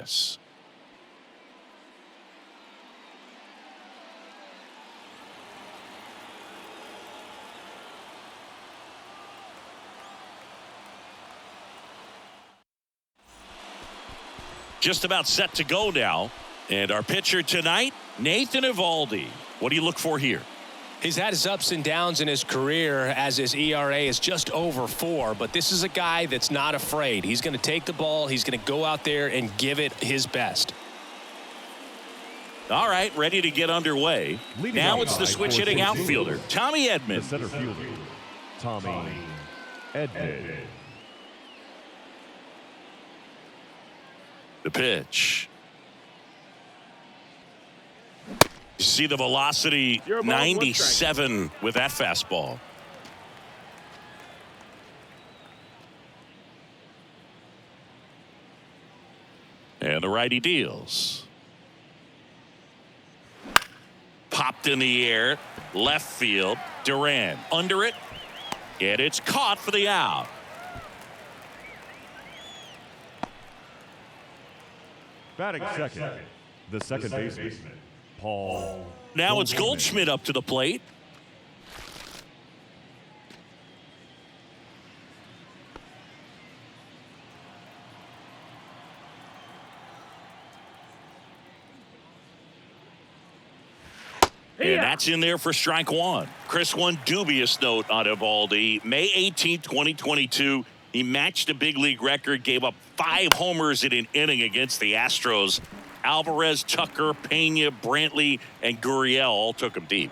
Yes. Just about set to go now. And our pitcher tonight, Nathan Eovaldi. What do you look for here? He's had his ups and downs in his career as his ERA is just over 4, but this is a guy that's not afraid. He's going to take the ball. He's going to go out there and give it his best. All right, ready to get underway. Now it's the switch hitting outfielder, Tommy Edman. The center fielder, Tommy Edman. The pitch. You see the velocity, 97 with that fastball. And the righty deals. Popped in the air, left field. Duran under it, and it's caught for the out. Batting second, the second baseman, Paul. Now it's Goldschmidt up to the plate. And that's in there for strike one. Chris, one dubious note on Eovaldi. May 18, 2022, he matched a big league record, gave up 5 homers in an inning against the Astros. Alvarez, Tucker, Pena, Brantley, and Gurriel all took him deep.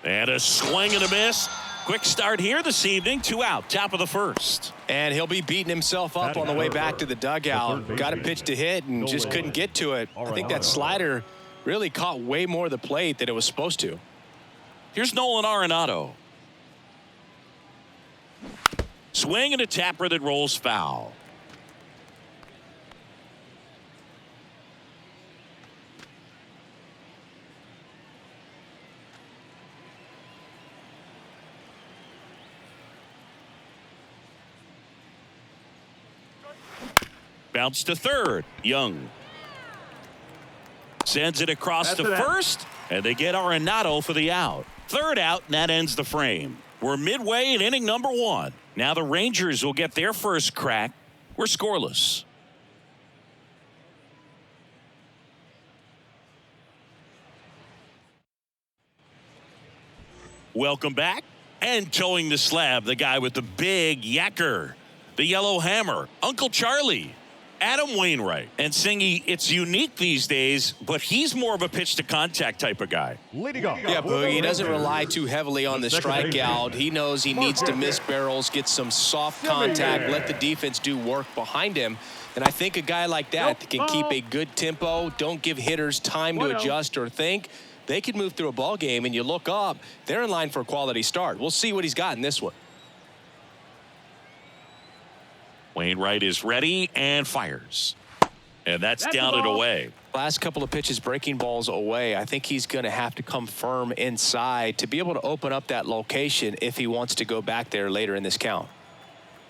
And a swing and a miss. Quick start here this evening. 2 out, top of the first. And he'll be beating himself up on the way back to the dugout. Got a pitch to hit and just couldn't get to it. I think that slider really caught way more of the plate than it was supposed to. Here's Nolan Arenado. Swing and a tapper that rolls foul. Bounce to third. Young sends it across to first, and they get Arenado for the out. Third out, and that ends the frame. We're midway in inning number 1. Now the Rangers will get their first crack. We're scoreless. Welcome back. And towing the slab, the guy with the big yacker, the yellow hammer, Uncle Charlie, Adam Wainwright. And Singy, it's unique these days, but he's more of a pitch-to-contact type of guy. Yeah, Boogie, he doesn't rely too heavily on the strikeout. He knows he needs to miss barrels, get some soft contact, let the defense do work behind him. And I think a guy like that can keep a good tempo, don't give hitters time to adjust or think. They could move through a ball game, and you look up, they're in line for a quality start. We'll see what he's got in this one. Wainwright is ready and fires. And that's down and away. Last couple of pitches breaking balls away. I think he's going to have to come firm inside to be able to open up that location if he wants to go back there later in this count.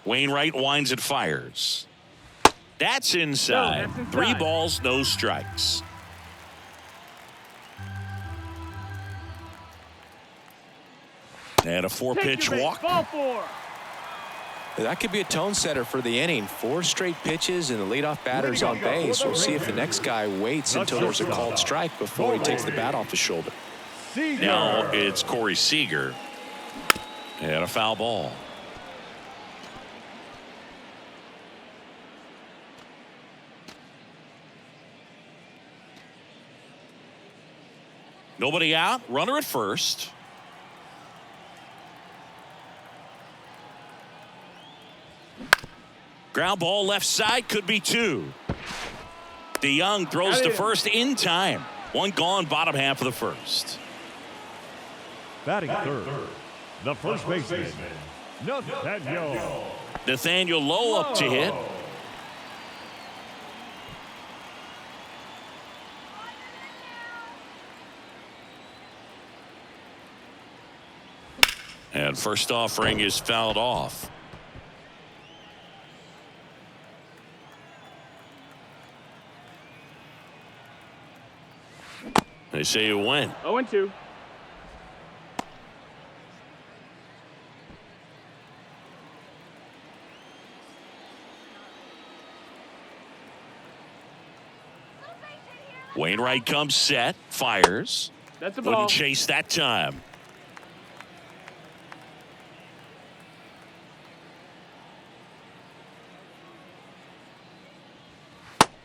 Wainwright winds and fires. That's inside. 3 balls, no strikes. And a 4-pitch walk. That could be a tone setter for the inning. 4 straight pitches and the leadoff batter's on base. We'll see if the next guy waits until there's a called strike before he takes the bat off his shoulder. Now it's Corey Seager. And a foul ball. Nobody out. Runner at first. Ground ball left side, could be 2. DeYoung throws to first in time. 1 gone, bottom half of the first. Batting third, the first baseman, Nathaniel Lowe up to hit. And first offering is fouled off. They say you win. 0-2. Wainwright comes set, fires. That's a ball. Wouldn't chase that time.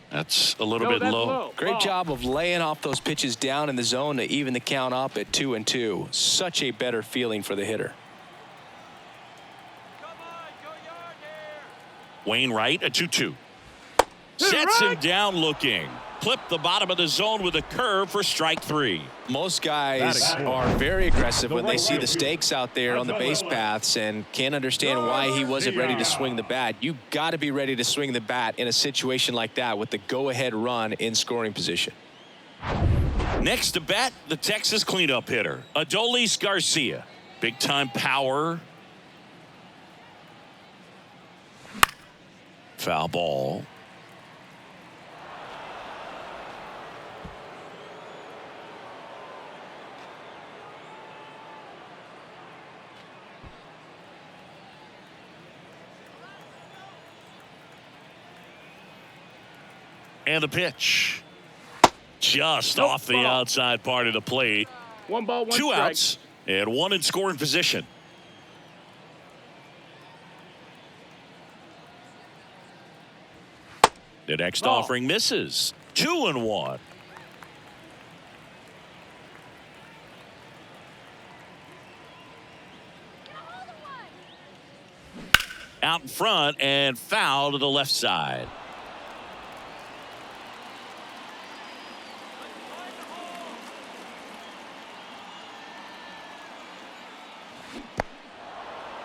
That's a little bit low. Great job of laying off those pitches down in the zone to even the count up at 2-2. Such a better feeling for the hitter. Wainwright, a 2-2. Sets him down looking. Clip the bottom of the zone with a curve for strike 3. Most guys are very aggressive when they see the stakes out there on the base paths and can't understand why he wasn't ready to swing the bat. You got to be ready to swing the bat in a situation like that with the go-ahead run in scoring position. Next to bat, the Texas cleanup hitter, Adolis Garcia. Big-time power. Foul ball. And the pitch. Just off the outside part of the plate. 1 ball, 1 Two strike. outs and 1 in scoring position. The next offering misses. 2-1. Out in front and foul to the left side.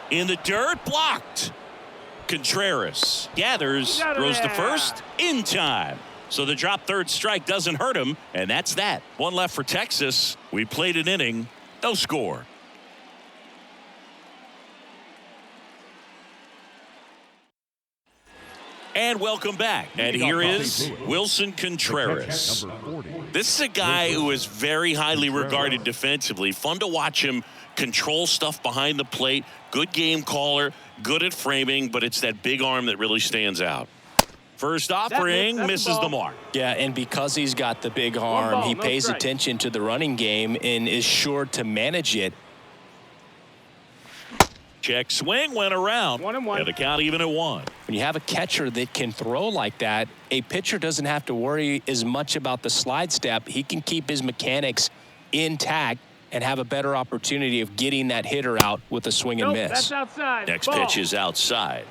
In the dirt, blocked. Contreras gathers, throws to first in time. So the drop third strike doesn't hurt him, and that's that. 1 left for Texas. We played an inning, no score. And welcome back. And here is Wilson Contreras. This is a guy who is very highly regarded defensively. Fun to watch him control stuff behind the plate. Good game caller, good at framing, but it's that big arm that really stands out. First offering misses the mark. Yeah, and because he's got the big arm, he pays attention to the running game and is sure to manage it. Check swing, went around. 1-1. And the count even at 1. When you have a catcher that can throw like that, a pitcher doesn't have to worry as much about the slide step. He can keep his mechanics intact and have a better opportunity of getting that hitter out with a swing and miss. That's outside. Next pitch is outside.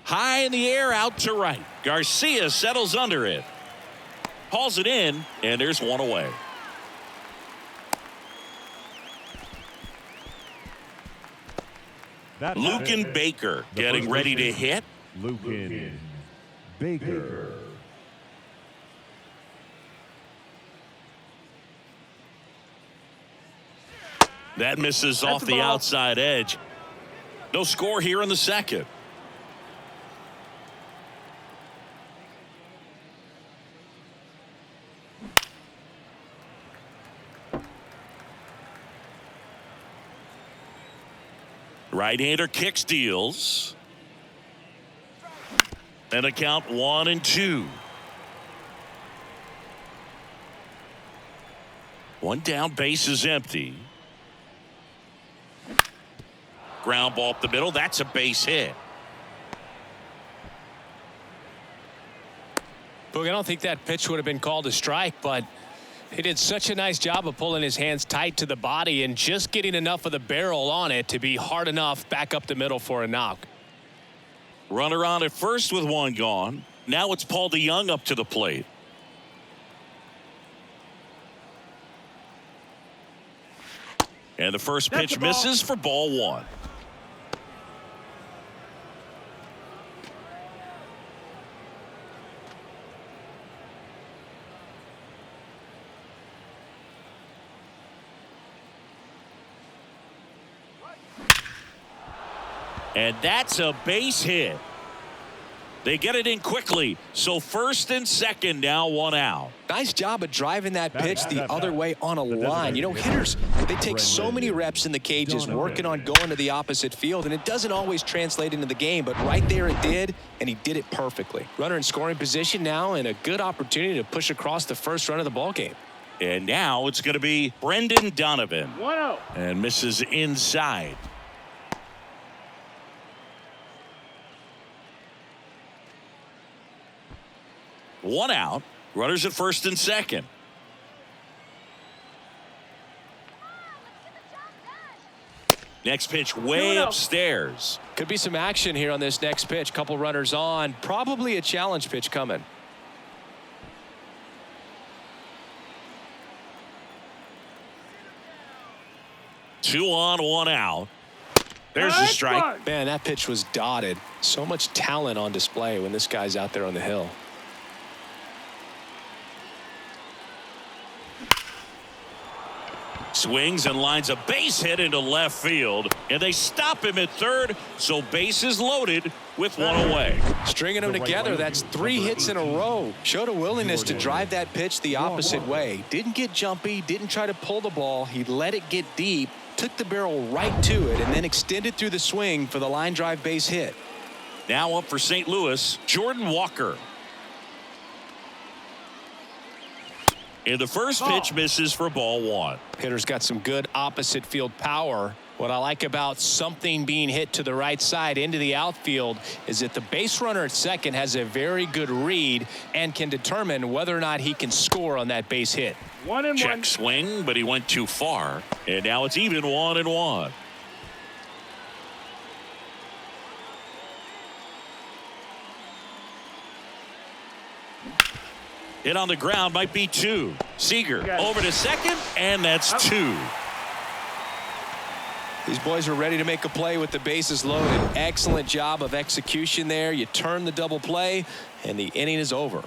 High in the air, out to right. Garcia settles under it. Hauls it in, and there's 1 away. Lucan Baker getting ready to hit. Lucan Baker. That misses off the outside edge. No score here in the second. Right-hander kicks, deals. And a count 1-2. 1 down, base is empty. Ground ball up the middle. That's a base hit. Boog, I don't think that pitch would have been called a strike, but he did such a nice job of pulling his hands tight to the body and just getting enough of the barrel on it to be hard enough back up the middle for a knock. Runner on at first with 1 gone. Now it's Paul DeYoung up to the plate. And the first pitch misses for ball 1. And that's a base hit. They get it in quickly. So first and second, now 1 out. Nice job of driving that pitch the other way on a line. You know, hitters, they take so many reps in the cages working on going to the opposite field, and it doesn't always translate into the game, but right there it did, and he did it perfectly. Runner in scoring position now, and a good opportunity to push across the first run of the ball game. And now it's going to be Brendan Donovan. 1-0. And misses inside. One out. Runners at first and second. Next pitch way upstairs. Could be some action here on this next pitch. Couple runners on. Probably a challenge pitch coming. Two on, 1 out. There's the strike. Man, that pitch was dotted. So much talent on display when this guy's out there on the hill. Swings and lines a base hit into left field, and they stop him at third, so bases loaded with 1 away. Stringing them together, that's 3 hits in a row. Showed a willingness to drive that pitch the opposite way. Didn't get jumpy, didn't try to pull the ball. He let it get deep, took the barrel right to it, and then extended through the swing for the line drive base hit. Now up for St. Louis, Jordan Walker. And the first pitch misses for ball 1. Hitter's got some good opposite field power. What I like about something being hit to the right side into the outfield is that the base runner at second has a very good read and can determine whether or not he can score on that base hit. 1-1. Check swing, but he went too far. And now it's even 1-1. Hit on the ground might be 2. Seager over to second, and that's 2. These boys are ready to make a play with the bases loaded. Excellent job of execution there. You turn the double play, and the inning is over.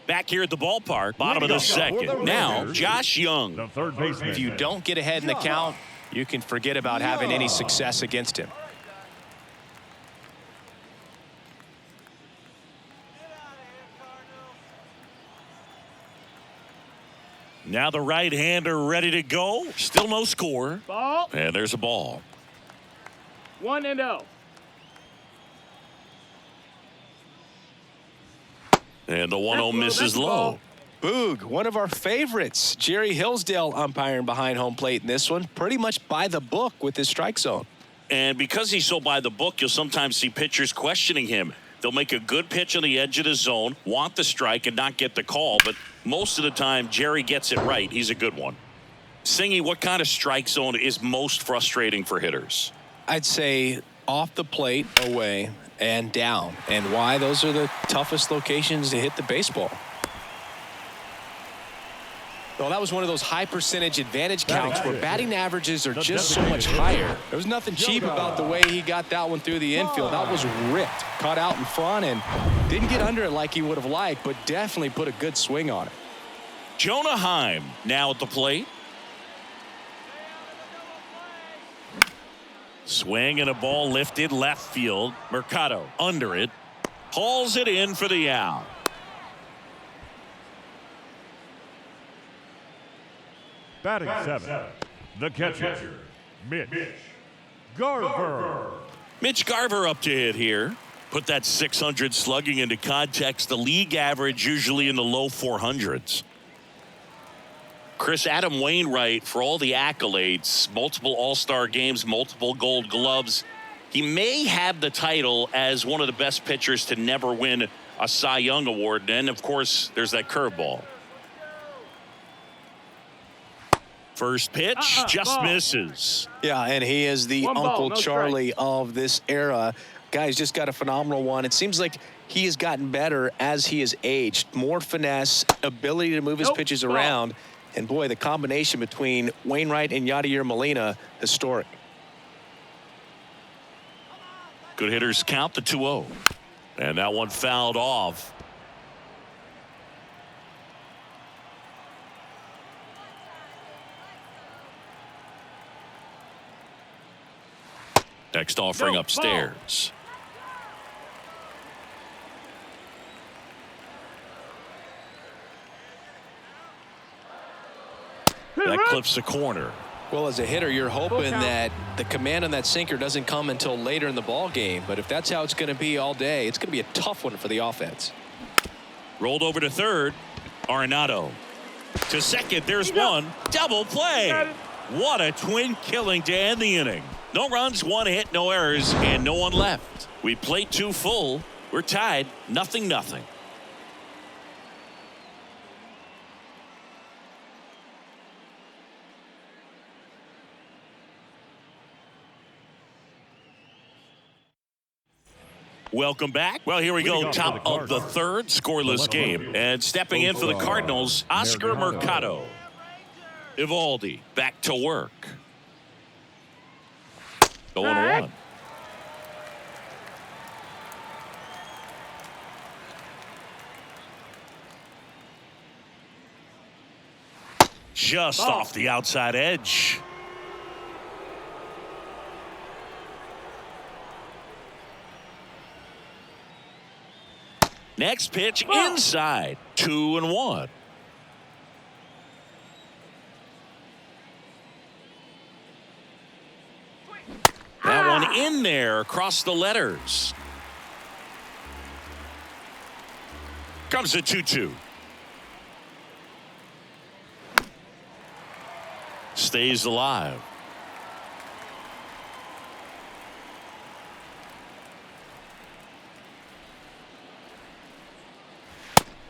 Back here at the ballpark, bottom of the second. Now, Josh Young. The third baseman. If you don't get ahead in the count, you can forget about having any success against him. Now the right-hander ready to go. Still no score. Ball. And there's a ball. 1-0. And the 1-0 misses low. Boog, one of our favorites. Jerry Hillsdale umpiring behind home plate in this one. Pretty much by the book with his strike zone. And because he's so by the book, you'll sometimes see pitchers questioning him. They'll make a good pitch on the edge of the zone, want the strike, and not get the call. But most of the time, Jerry gets it right. He's a good one. Singy, what kind of strike zone is most frustrating for hitters? I'd say off the plate, away, and down. And why? Those are the toughest locations to hit the baseball. Well, that was one of those high percentage advantage counts where batting averages are just so much higher. There was nothing cheap about the way he got that one through the infield. That was ripped, caught out in front, and didn't get under it like he would have liked, but definitely put a good swing on it. Jonah Heim now at the plate. Swing and a ball lifted left field. Mercado under it. Hauls it in for the out. Batting seven. The catcher, Mitch Garver. Mitch Garver up to hit here. Put that 600 slugging into context. The league average usually in the low 400s. Chris, Adam Wainwright, for all the accolades, multiple All-Star games, multiple Gold Gloves, he may have the title as one of the best pitchers to never win a Cy Young award. And then, of course, there's that curveball. First pitch just misses. Yeah, and he is the Uncle Charlie of this era. Guy's just got a phenomenal one. It seems like he has gotten better as he has aged. More finesse, ability to move his pitches around. And, boy, the combination between Wainwright and Yadier Molina, historic. Good hitters count the 2-0. And that one fouled off. Next offering upstairs. That clips the corner. Well, as a hitter, you're hoping that the command on that sinker doesn't come until later in the ball game. But if that's how it's going to be all day, it's going to be a tough one for the offense. Rolled over to third. Arenado. To second, there's one. Double play. What a twin killing to end the inning. No runs, one hit, no errors, and no one left. We played 2 full. We're tied, 0-0. Welcome back. Well, here we go. Top of the third, scoreless game. And stepping in for the Cardinals, Oscar Mercado. Evaldi back to work. 0-1. Just off the outside edge. Next pitch inside. 2-1. That one in there across the letters. Comes the 2-2. Stays alive.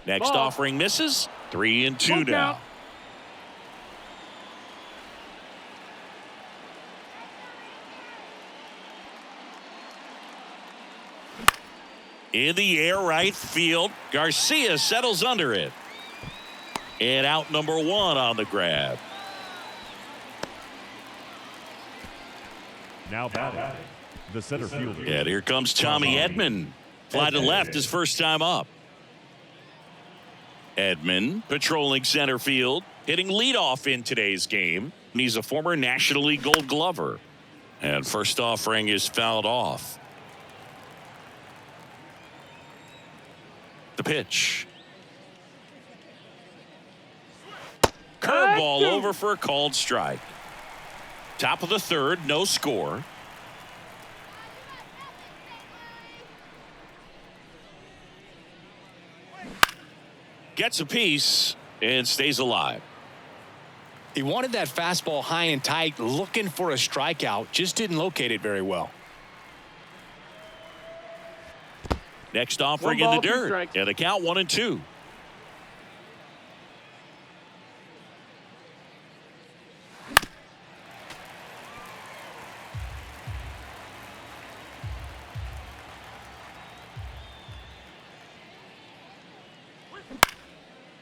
Next offering misses. 3-2 now. In the air, right field. Garcia settles under it. And out number 1 on the grab. Now batting, the center fielder. And here comes Tommy Edman. Fly to left his first time up. Edman patrolling center field, hitting leadoff in today's game. And he's a former National League Gold Glover. And first offering is fouled off. The pitch. Curveball over for a called strike. Top of the third, no score. Gets a piece and stays alive. He wanted that fastball high and tight, looking for a strikeout. Just didn't locate it very well. Next offering in the dirt. And the count 1-2.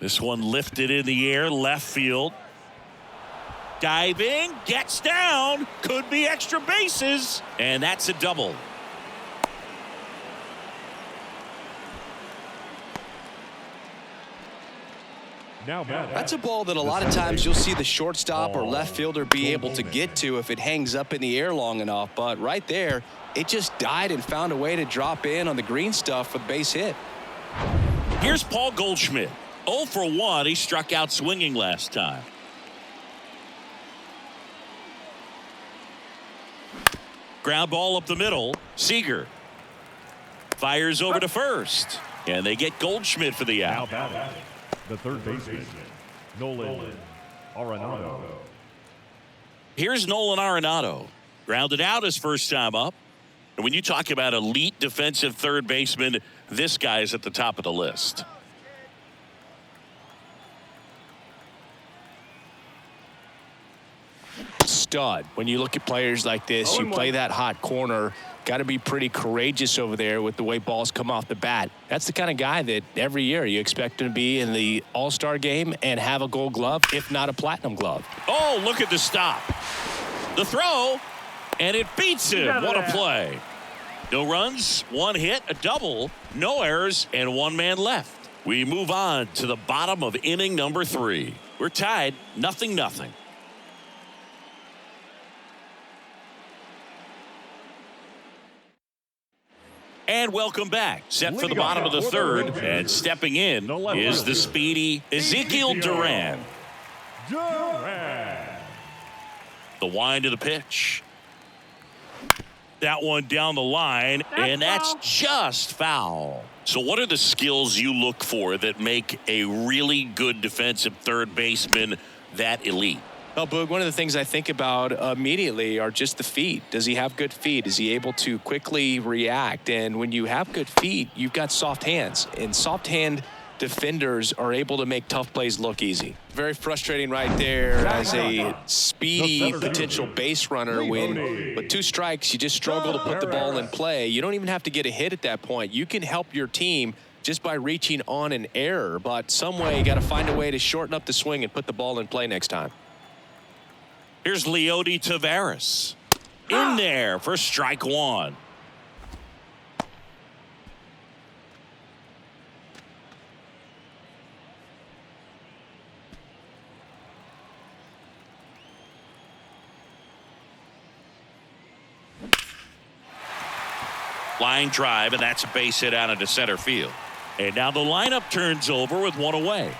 This one lifted in the air, left field. Diving, gets down, could be extra bases, and that's a double. Now that's a ball that a lot of times you'll see the shortstop or left fielder be able to get to if it hangs up in the air long enough. But right there, it just died and found a way to drop in on the green stuff for the base hit. Here's Paul Goldschmidt. 0 for 1. He struck out swinging last time. Ground ball up the middle. Seager fires over to first. And they get Goldschmidt for the out. Now batting, the third baseman, Nolan Arenado. Here's Nolan Arenado. Grounded out his first time up. And when you talk about elite defensive third baseman, this guy's at the top of the list. Stud. When you look at players like this, you play that hot corner, got to be pretty courageous over there with the way balls come off the bat. That's the kind of guy that every year you expect him to be in the All-Star game and have a Gold Glove, if not a Platinum Glove. Oh, look at the stop. The throw, and it beats him. What a play. No runs, one hit, a double, no errors, and one man left. We move on to the bottom of inning number 3. We're tied 0-0. And welcome back. Set for the bottom of the 3rd, and stepping in is the speedy Ezekiel Duran. The wind of the pitch. That one down the line, and that's just foul. So what are the skills you look for that make a really good defensive third baseman that elite? Well, Boog, one of the things I think about immediately are just the feet. Does he have good feet? Is he able to quickly react? And when you have good feet, you've got soft hands. And soft hand defenders are able to make tough plays look easy. Very frustrating right there as a speedy potential base runner when with 2 strikes, you just struggle to put the ball in play. You don't even have to get a hit at that point. You can help your team just by reaching on an error. But some way, you got to find a way to shorten up the swing and put the ball in play next time. Here's Leody Taveras. In there for strike 1. Line drive, and that's a base hit out into center field. And now the lineup turns over with 1 away.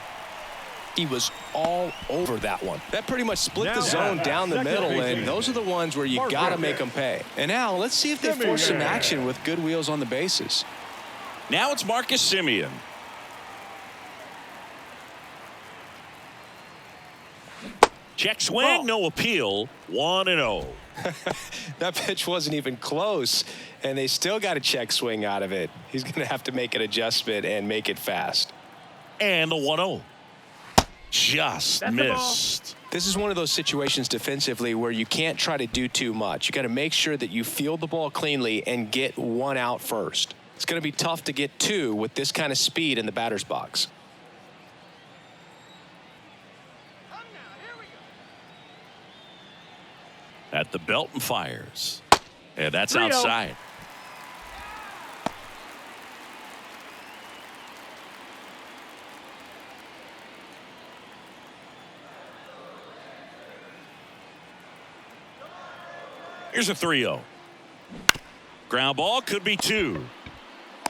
He was all over that one. That pretty much split the zone down the middle, and those are the ones where you got to make them pay. And now let's see if they force some action with good wheels on the bases. Now it's Marcus Semien. Check swing, no appeal, 1-0. That pitch wasn't even close, and they still got a check swing out of it. He's going to have to make an adjustment and make it fast. And the 1-0. Just missed. This is one of those situations defensively where you can't try to do too much. You got to make sure that you field the ball cleanly and get 1 out first. It's going to be tough to get 2 with this kind of speed in the batter's box. At the belt and fires. And that's outside. Here's a 3-0. Ground ball, could be 2.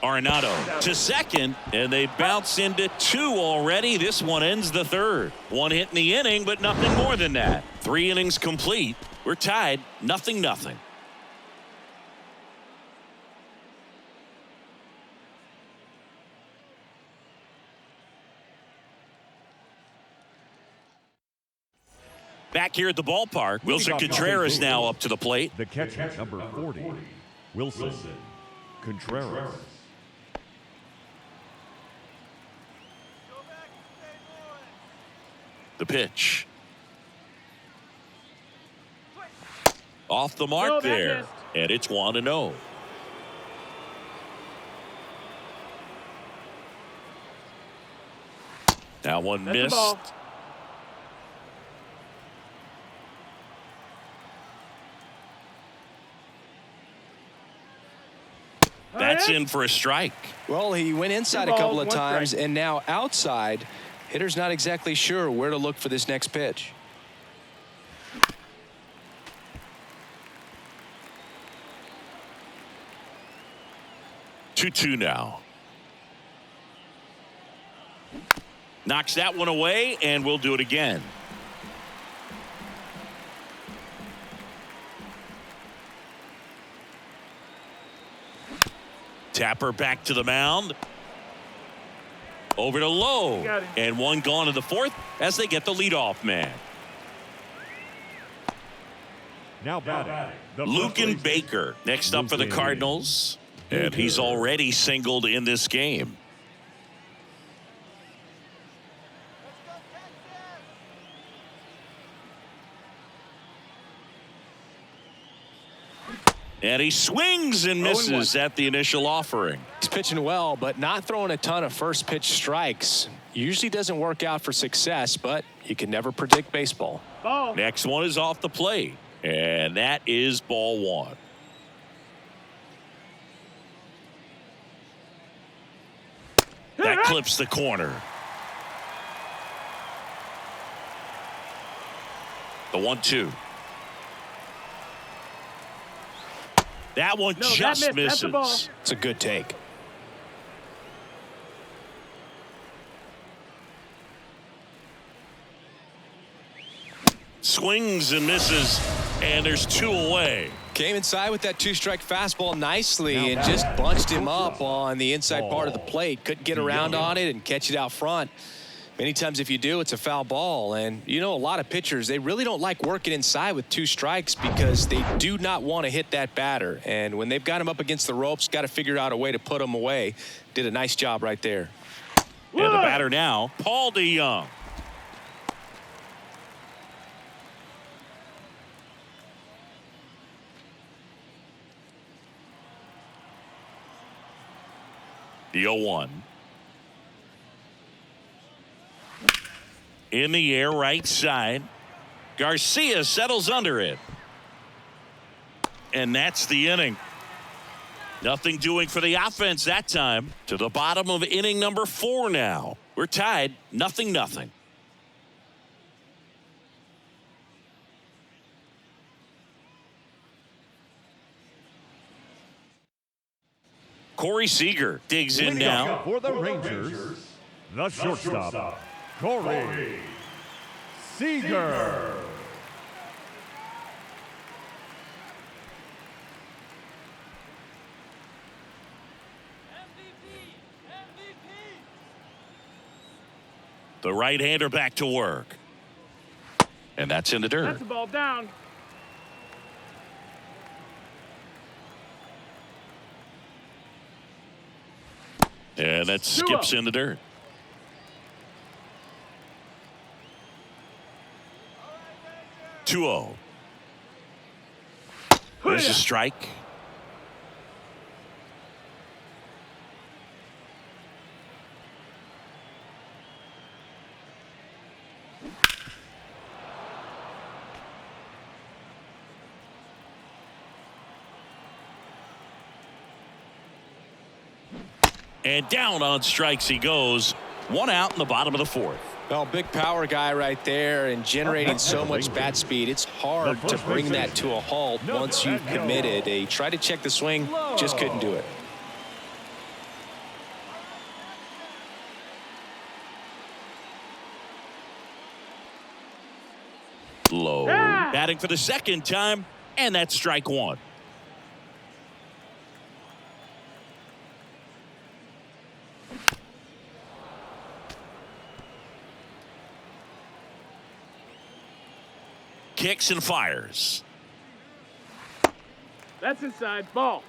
Arenado to second, and they bounce into 2 already. This one ends the 3rd. 1 hit in the inning, but nothing more than that. 3 innings complete. We're tied 0-0. Back here at the ballpark, Wilson Contreras now up to the plate. The catcher, number 40, Wilson Contreras. The pitch. Off the mark there. And it's 1-0. That one missed. That's in for a strike. Well, he went inside a couple of times, and now outside. Hitter's not exactly sure where to look for this next pitch. Two now. Knocks that one away, and we'll do it again. Tapper back to the mound. Over to Lowe. And one gone to the 4th as they get the leadoff man. Now batting, Lucan Baker next up for the Cardinals. And he's already singled in this game. And he swings and misses at the initial offering. He's pitching well, but not throwing a ton of first pitch strikes. Usually doesn't work out for success, but you can never predict baseball. Next one is off the plate, and that is ball 1. That clips the corner. The 1-2. That one just misses. It's a good take. Swings and misses, and there's 2 away. Came inside with that 2-strike fastball nicely and just bunched him up on the inside part of the plate. Couldn't get around on it and catch it out front. Many times if you do, it's a foul ball. And, you know, a lot of pitchers, they really don't like working inside with 2 strikes because they do not want to hit that batter. And when they've got him up against the ropes, got to figure out a way to put him away. Did a nice job right there. And the batter now, Paul DeYoung. The 0-1. In the air, right side. Garcia settles under it. And that's the inning. Nothing doing for the offense that time. To the bottom of inning number 4 now. We're tied, 0-0. Corey Seager digs in now. For the Rangers, the shortstop, Corey Seager. The right-hander back to work. And that's in the dirt. That's the ball down. And that skips in the dirt. Two-0. There's a strike. And down on strikes he goes. 1 out in the bottom of the 4th. Well, big power guy right there and generating so much bat speed. It's hard to bring that to a halt once you've committed. He tried to check the swing, just couldn't do it. Low. Batting for the 2nd time, and that's strike 1. Kicks and fires. That's inside. Ball.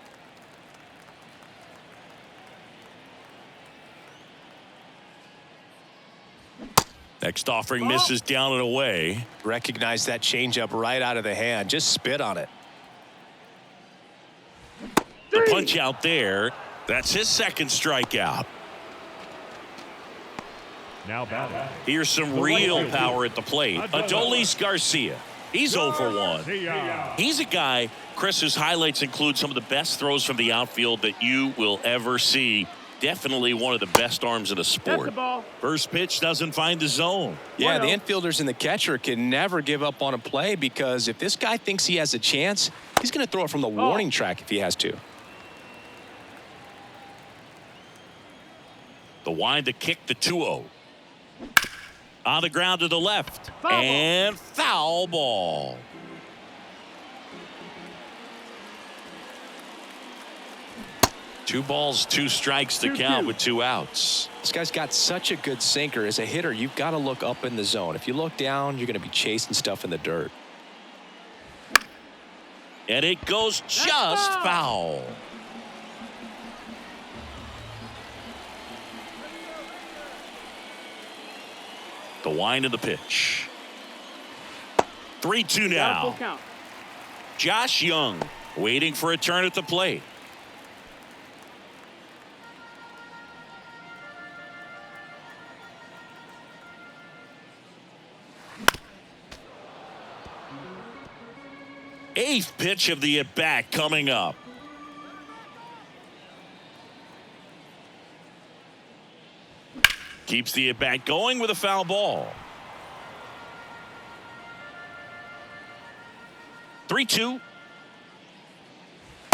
Next offering misses down and away. Recognize that changeup right out of the hand. Just spit on it. The punch out there. That's his 2nd strikeout. Now batting. Here's some real power at the plate. Adolis Garcia. He's 0 for 1. He's a guy, Chris, whose highlights include some of the best throws from the outfield that you will ever see. Definitely one of the best arms in the sport. First pitch doesn't find the zone. Yeah, the infielders and the catcher can never give up on a play because if this guy thinks he has a chance, he's going to throw it from the warning track if he has to. The wind to kick the 2-0. On the ground to the left. And foul ball. Two balls, 2 strikes to count with 2 outs. This guy's got such a good sinker. As a hitter, you've got to look up in the zone. If you look down, you're going to be chasing stuff in the dirt. And it goes just foul. The wind of the pitch. 3-2 now. Josh Young waiting for a turn at the plate. Eighth pitch of the at-bat coming up. Keeps the at-bat going with a foul ball. 3-2.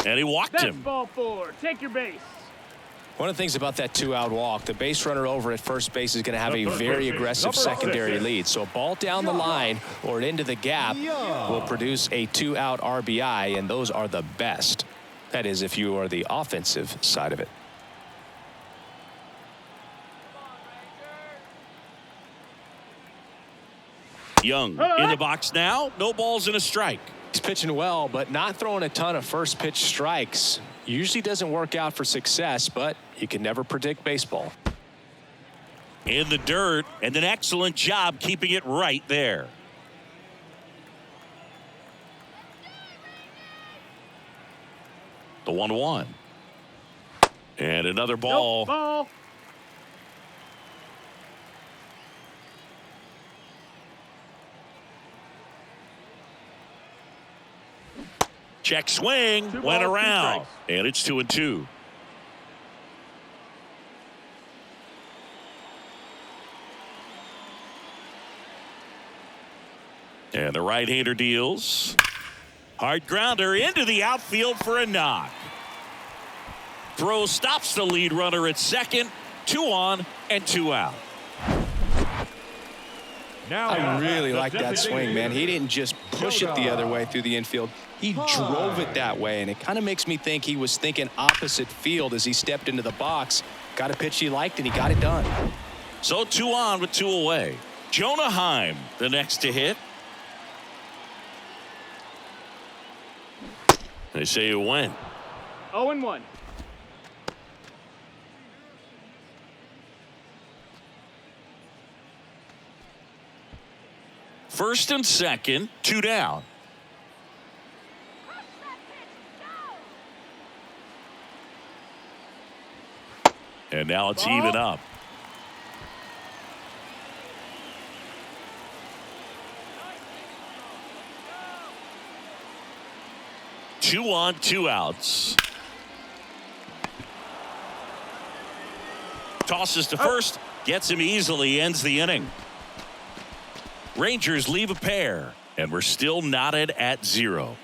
And he walked That's him. ball 4. Take your base. One of the things about that 2-out walk, the base runner over at first base is going to have a very aggressive secondary lead. So a ball down the line or into the gap will produce a 2-out RBI, and those are the best. That is, if you are the offensive side of it. Young in the box now. No balls and a strike. He's pitching well, but not throwing a ton of first pitch strikes. Usually doesn't work out for success, but you can never predict baseball. In the dirt, and an excellent job keeping it right there. The 1-1. And another ball. Nope, ball. Check swing. Two Went balls, 2 around. strikes. And it's 2-2. And the right-hander deals. Hard grounder into the outfield for a knock. Throw stops the lead runner at second. 2 on and 2 out. I really like that swing, man. He didn't just push it the other way through the infield. He drove it that way, and it kind of makes me think he was thinking opposite field as he stepped into the box. Got a pitch he liked, and he got it done. So 2 on with 2 away. Jonah Heim, the next to hit. They say you win. 0-1. First and second, 2 down. And now it's even up. Two on, 2 outs. Tosses to first, gets him easily, ends the inning. Rangers leave a pair, and we're still knotted at 0.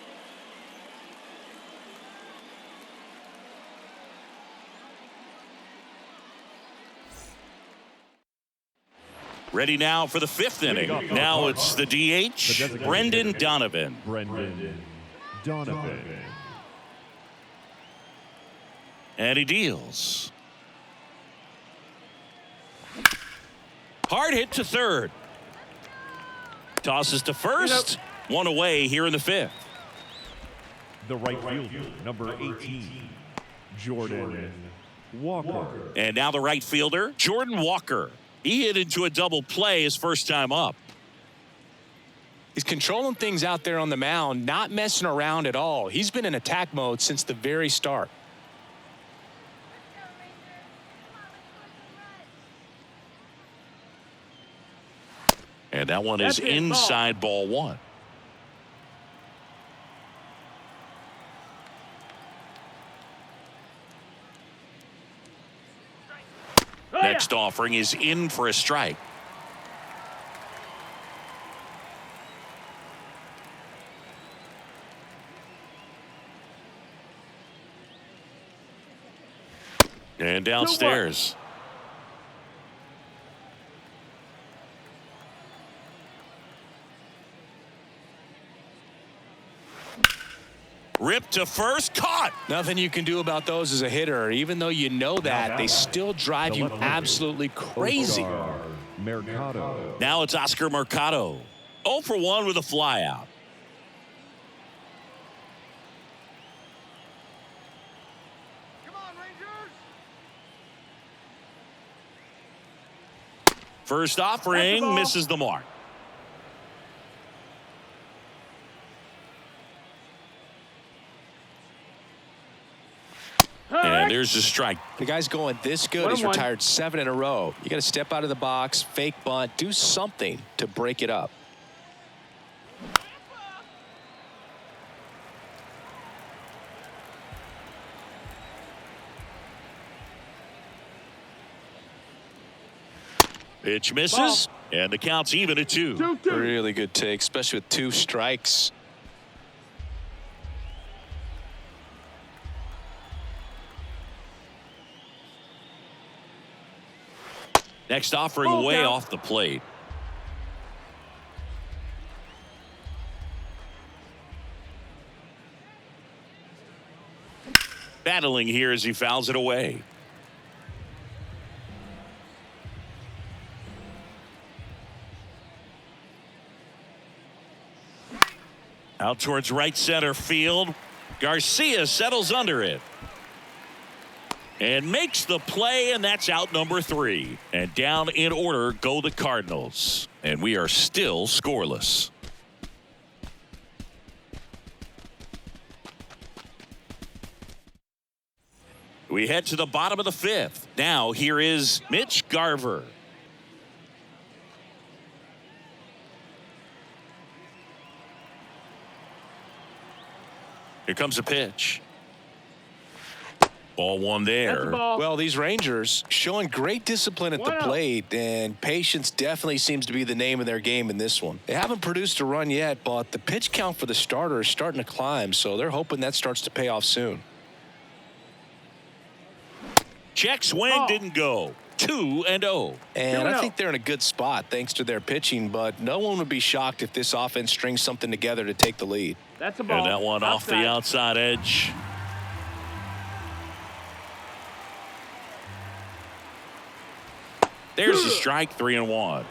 Ready now for the 5th inning. Now it's the DH, Brendan Donovan. And he deals. Hard hit to third. Tosses to first. 1 away here in the 5th. The right fielder, number 18, Jordan Walker. And now the right fielder, Jordan Walker. He hit into a double play his first time up. He's controlling things out there on the mound, not messing around at all. He's been in attack mode since the very start. And that one is inside ball 1. Next offering is in for a strike. And downstairs. Ripped to first, caught. Nothing you can do about those as a hitter. Even though you know that, they still drive you absolutely crazy. Mercado. Now it's Oscar Mercado. 0 for 1 with a flyout. Come on, Rangers. First offering misses the mark. And there's a strike. The guy's going this good. He's retired 7 in a row. You got to step out of the box, fake bunt, do something to break it up. Pitch misses, and the count's even at 2. 2-2. Really good take, especially with 2 strikes. Next offering way off the plate. Battling here as he fouls it away. Out towards right center field. Garcia settles under it and makes the play, and that's out number 3. And down in order go the Cardinals, and we are still scoreless. We head to the bottom of the 5th. Now here is Mitch Garver. Here comes a pitch. Ball 1 there. Well, these Rangers showing great discipline at the plate, and patience definitely seems to be the name of their game in this one. They haven't produced a run yet, but the pitch count for the starter is starting to climb, so they're hoping that starts to pay off soon. Check swing didn't go. 2-0. And I think they're in a good spot thanks to their pitching, but no one would be shocked if this offense strings something together to take the lead. That's a ball. And that one off the outside edge. There's the strike. 3-1.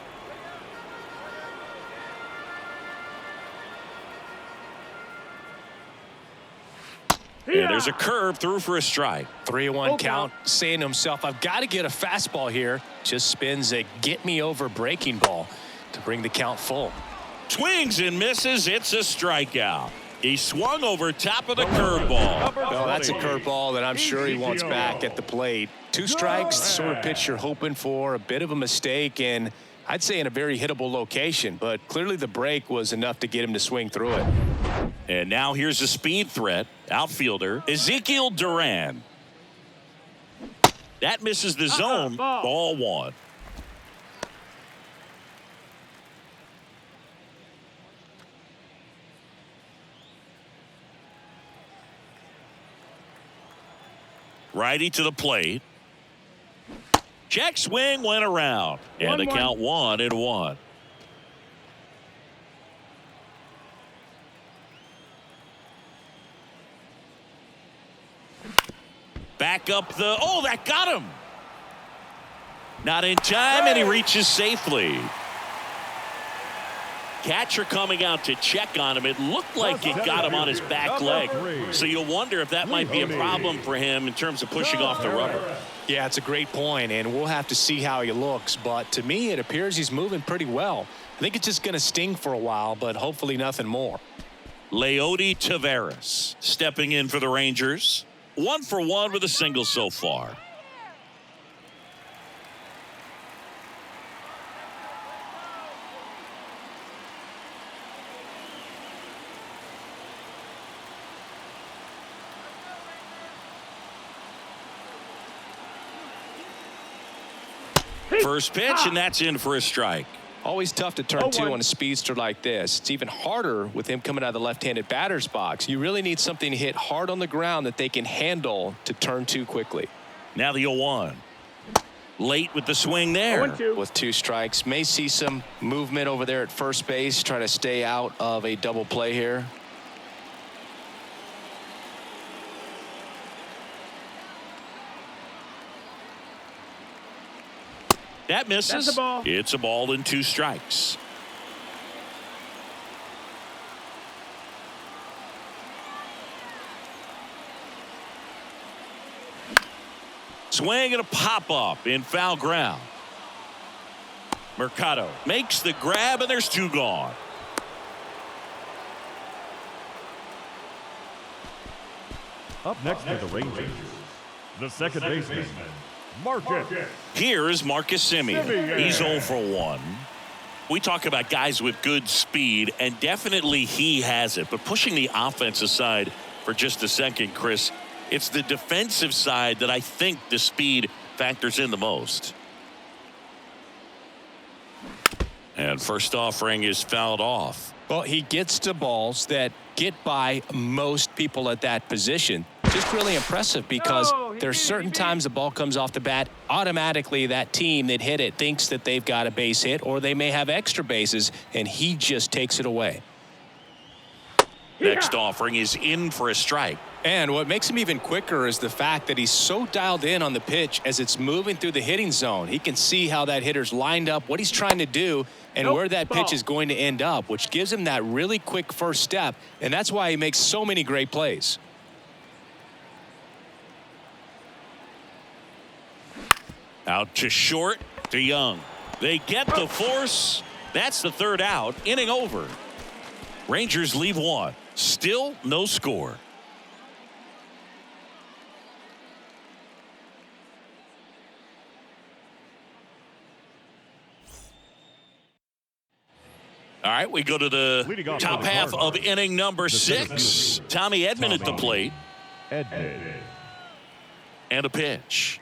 And there's a curve through for a strike. 3-1 count, saying to himself, I've got to get a fastball here. Just spins a get me over breaking ball to bring the count full. Swings and misses. It's a strikeout. He swung over top of the curveball. Well, that's a curveball that I'm sure he wants back at the plate. 2 strikes, the sort of pitch you're hoping for. A bit of a mistake, and I'd say in a very hittable location, but clearly the break was enough to get him to swing through it. And now here's a speed threat. Outfielder Ezekiel Duran. That misses the zone. Ball 1. Righty to the plate. Check swing went around. And the count 1-1. Back up the, that got him. Not in time, and he reaches safely. Catcher coming out to check on him. It looked like it got him on his back leg. So you'll wonder if that might be a problem for him in terms of pushing off the rubber. Yeah, it's a great point, and we'll have to see how he looks. But to me, it appears he's moving pretty well. I think it's just going to sting for a while, but hopefully nothing more. Leody Taveras stepping in for the Rangers. 1 for 1 with a single so far. First pitch, and that's in for a strike. Always tough to turn 2 on a speedster like this. It's even harder with him coming out of the left-handed batter's box. You really need something to hit hard on the ground that they can handle to turn 2 quickly. Now the 0-1. Late with the swing there. With 2 strikes. May see some movement over there at first base. Try to stay out of a double play here. That misses. That's a ball. It's a ball and 2 strikes. Swing and a pop-up in foul ground. Mercado makes the grab, and there's 2 gone. Up next for the Rangers, the second baseman, Marcus. Here is Marcus Semien. He's 0 for 1. We talk about guys with good speed, and definitely he has it. But pushing the offense aside for just a second, Chris, it's the defensive side that I think the speed factors in the most. And first offering is fouled off. Well, he gets to balls that get by most people at that position. Just really impressive because there's certain times the ball comes off the bat, automatically that team that hit it thinks that they've got a base hit or they may have extra bases, and he just takes it away. Next offering is in for a strike. And what makes him even quicker is the fact that he's so dialed in on the pitch as it's moving through the hitting zone. He can see how that hitter's lined up, what he's trying to do, and where that pitch is going to end up, which gives him that really quick first step, and that's why he makes so many great plays. Out to short to Young. They get the force. That's the third out. Inning over. Rangers leave one. Still no score. All right, we go to the top half of inning number 6. Tommy Edman at the plate. And a pitch.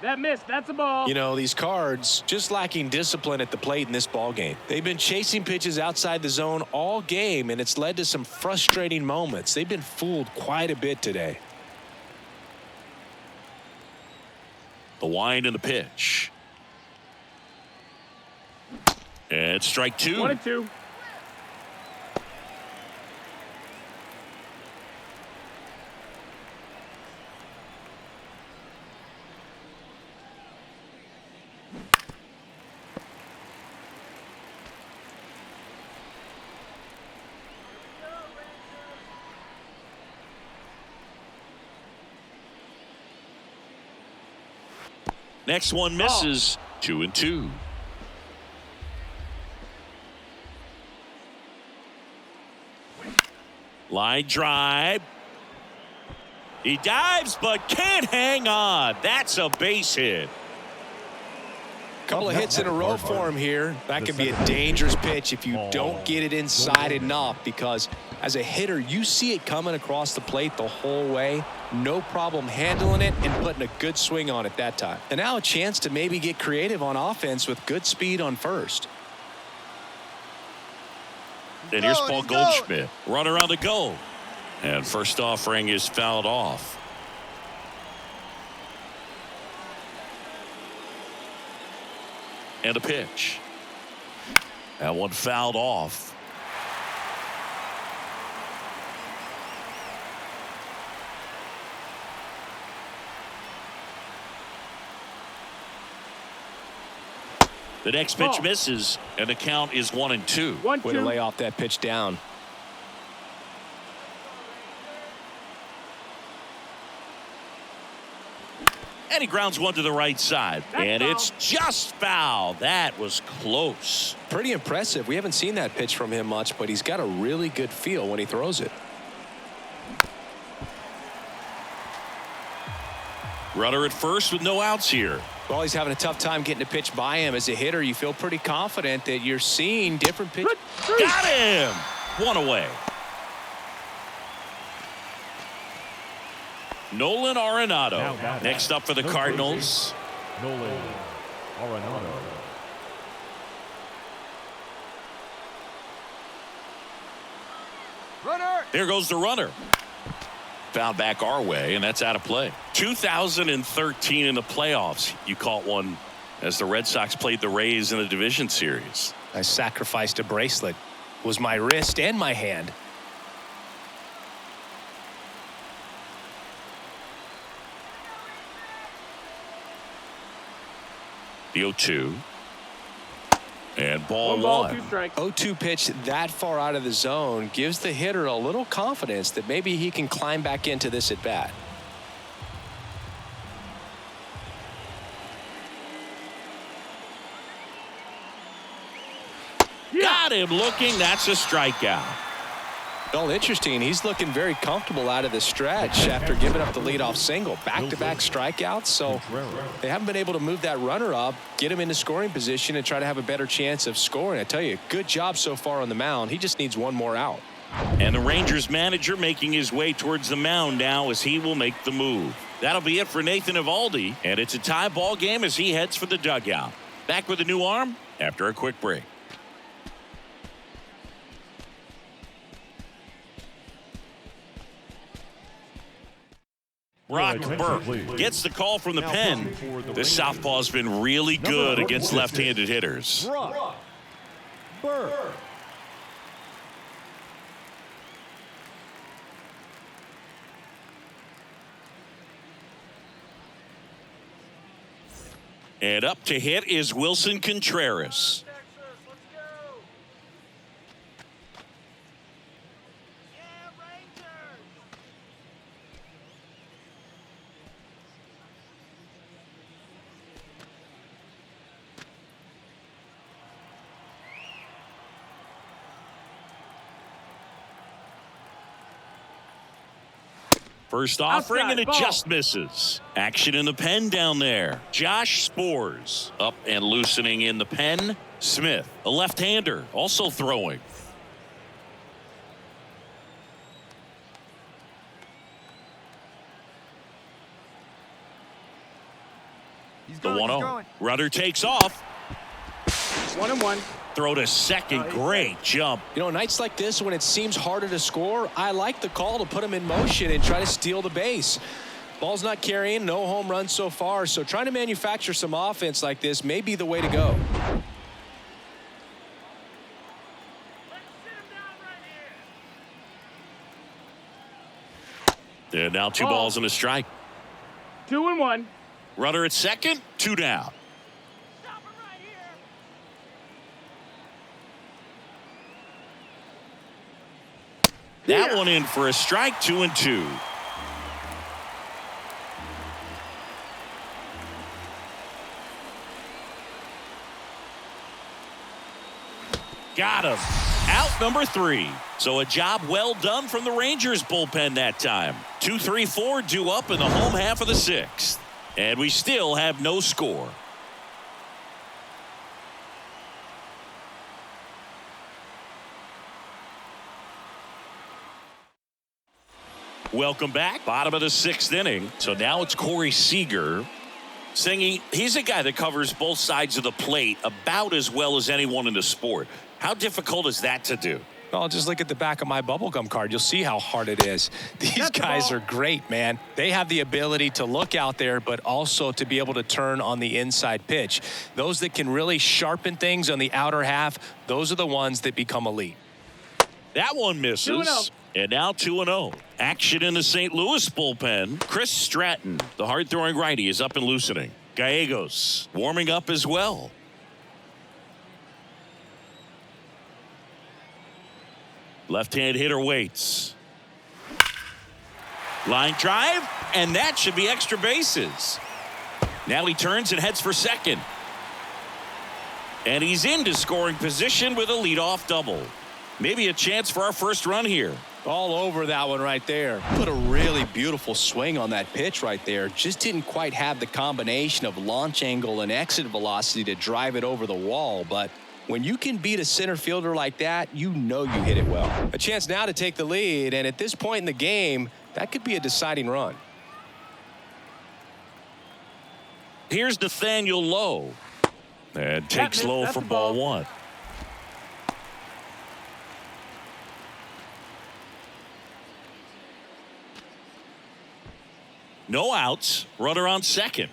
That missed. That's a ball. You know, these Cards just lacking discipline at the plate in this ball game. They've been chasing pitches outside the zone all game, and it's led to some frustrating moments. They've been fooled quite a bit today. The wind and the pitch. And strike 2. 1-2. Next one misses. 2-2. Line drive. He dives but can't hang on. That's a base hit. Couple of hits in a row for him here. That could be a dangerous pitch if you don't get it inside enough, because as a hitter you see it coming across the plate the whole way. No problem handling it and putting a good swing on it that time. And now a chance to maybe get creative on offense with good speed on first. And here's Paul Goldschmidt. Runner on the go. And first offering is fouled off. And a pitch. That one fouled off. The next pitch misses, and the count is 1-2. Way to lay off that pitch down. And he grounds one to the right side. And it's just foul. That was close. Pretty impressive. We haven't seen that pitch from him much, but he's got a really good feel when he throws it. Runner at first with no outs here. Well, he's having a tough time getting a pitch by him. As a hitter, you feel pretty confident that you're seeing different pitches. Got him! One away. Nolan Arenado next up for the Cardinals. Nolan Arenado. Runner. There goes the runner. Fouled back our way, and that's out of play. 2013 in the playoffs, you caught one as the Red Sox played the Rays in the division series. I sacrificed a bracelet. It was my wrist and my hand. The 0-2. And ball 2 strikes. 0-2 pitch that far out of the zone gives the hitter a little confidence that maybe he can climb back into this at bat. Got him looking. That's a strikeout. Well, interesting. He's looking very comfortable out of the stretch after giving up the leadoff single. Back-to-back strikeouts, so they haven't been able to move that runner up, get him into scoring position, and try to have a better chance of scoring. I tell you, good job so far on the mound. He just needs one more out. And the Rangers manager making his way towards the mound now as he will make the move. That'll be it for Nathan Eovaldi, and it's a tie ball game as he heads for the dugout. Back with a new arm after a quick break. Brock Burke gets the call from the pen. This southpaw's been really good against left-handed hitters. Brock Burke. And up to hit is Wilson Contreras. First offering, and it just misses. Action in the pen down there. Josh Spores up and loosening in the pen. Smith, a left-hander, also throwing. The 1-0. Runner takes off. 1-1. Throw to second. Great jump. You know, nights like this when it seems harder to score, I like the call to put him in motion and try to steal the base. Ball's not carrying, no home runs so far, so trying to manufacture some offense like this may be the way to go. And now 2 balls and a strike. 2-1. Runner at second, 2 down. That one in for a strike, 2-2. Got him. Out number 3. So a job well done from the Rangers bullpen that time. 2-3-4 due up in the home half of the 6th. And we still have no score. Welcome back. Bottom of the 6th inning. So now it's Corey Seager. Singy, he's a guy that covers both sides of the plate about as well as anyone in the sport. How difficult is that to do? Well, just look at the back of my bubblegum card. You'll see how hard it is. These guys are great, man. They have the ability to look out there, but also to be able to turn on the inside pitch. Those that can really sharpen things on the outer half, those are the ones that become elite. That one misses. 2-0. And now 2-0. Action in the St. Louis bullpen. Chris Stratton, the hard-throwing righty, is up and loosening. Gallegos warming up as well. Left-hand hitter waits. Line drive, and that should be extra bases. Now he turns and heads for second. And he's into scoring position with a leadoff double. Maybe a chance for our first run here. All over that one right there. Put a really beautiful swing on that pitch right there. Just didn't quite have the combination of launch angle and exit velocity to drive it over the wall. But when you can beat a center fielder like that, you know you hit it well. A chance now to take the lead. And at this point in the game, that could be a deciding run. Here's Nathaniel Lowe. And takes low for ball 1. No outs. Runner on second.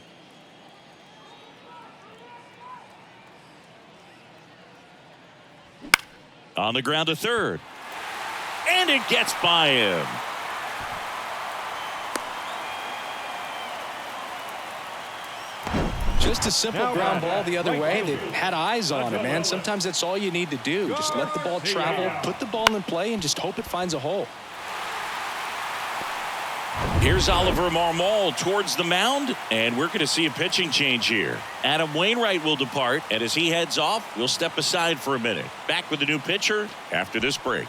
On the ground to third. And it gets by him. Just a simple ground ball the other way that had eyes on it, man. Sometimes that's all you need to do. Just let the ball travel, put the ball in play, and just hope it finds a hole. Here's Oliver Marmol towards the mound, and we're going to see a pitching change here. Adam Wainwright will depart, and as he heads off, we'll step aside for a minute. Back with the new pitcher after this break.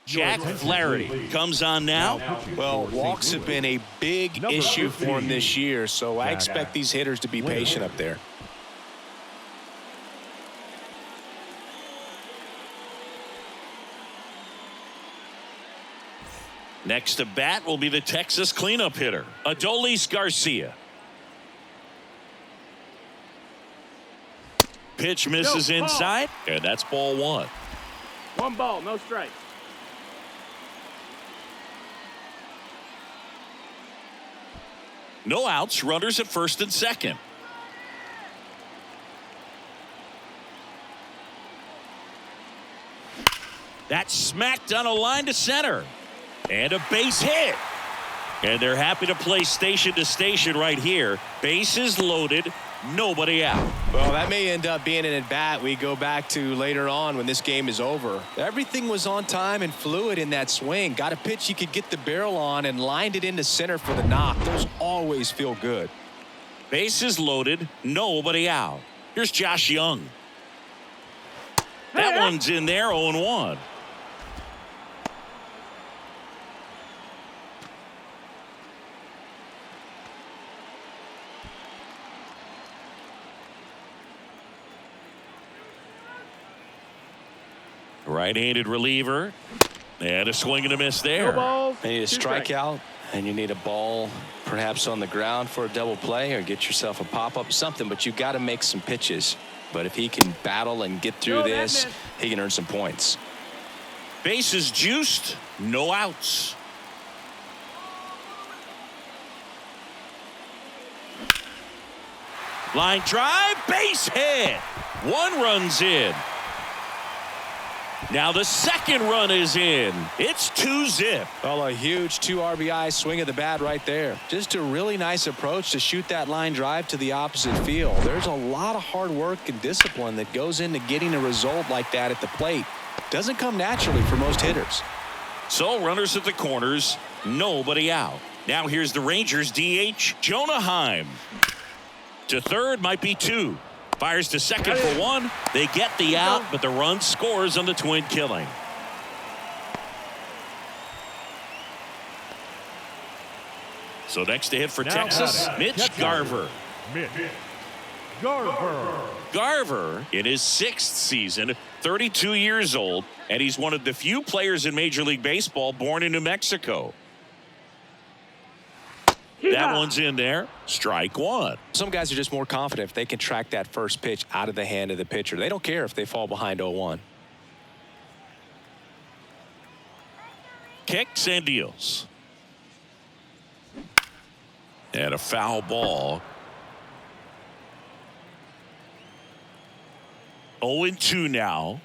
Jack Flaherty comes on now. Well, walks have been a big issue for him this year, so I expect these hitters to be patient up there. Next to bat will be the Texas cleanup hitter, Adolis Garcia. Pitch misses inside, and that's ball one. 1 ball, no strikes. No outs, runners at first and second. That's smacked on a line to center. And a base hit. And they're happy to play station to station right here. Bases loaded, nobody out. Well, that may end up being an at-bat we go back to later on when this game is over. Everything was on time and fluid in that swing. Got a pitch he could get the barrel on and lined it into center for the knock. Those always feel good. Bases loaded, nobody out. Here's Josh Young. That one's in there, 0-1. Right-handed reliever. And a swing and a miss there. No balls, You need a 2 strikes. strikeout, and you need a ball perhaps on the ground for a double play or get yourself a pop-up, something, but you got to make some pitches. But if he can battle and get through this, he can earn some points. Bases juiced, no outs. Line drive, base hit. 1 run's in. Now the second run is in. It's 2-zip. Well, a huge 2 RBI swing of the bat right there. Just a really nice approach to shoot that line drive to the opposite field. There's a lot of hard work and discipline that goes into getting a result like that at the plate. Doesn't come naturally for most hitters. So runners at the corners, nobody out. Now here's the Rangers DH, Jonah Heim. To third might be 2. Fires to second for 1. They get the out, but the run scores on the twin killing. So next to hit for Texas, Mitch Garver. Mitch Garver. Garver in his 6th season, 32 years old, and he's one of the few players in Major League Baseball born in New Mexico. That one's in there. Strike 1. Some guys are just more confident if they can track that first pitch out of the hand of the pitcher. They don't care if they fall behind 0-1. Kicks and deals. And a foul ball. 0-2 now.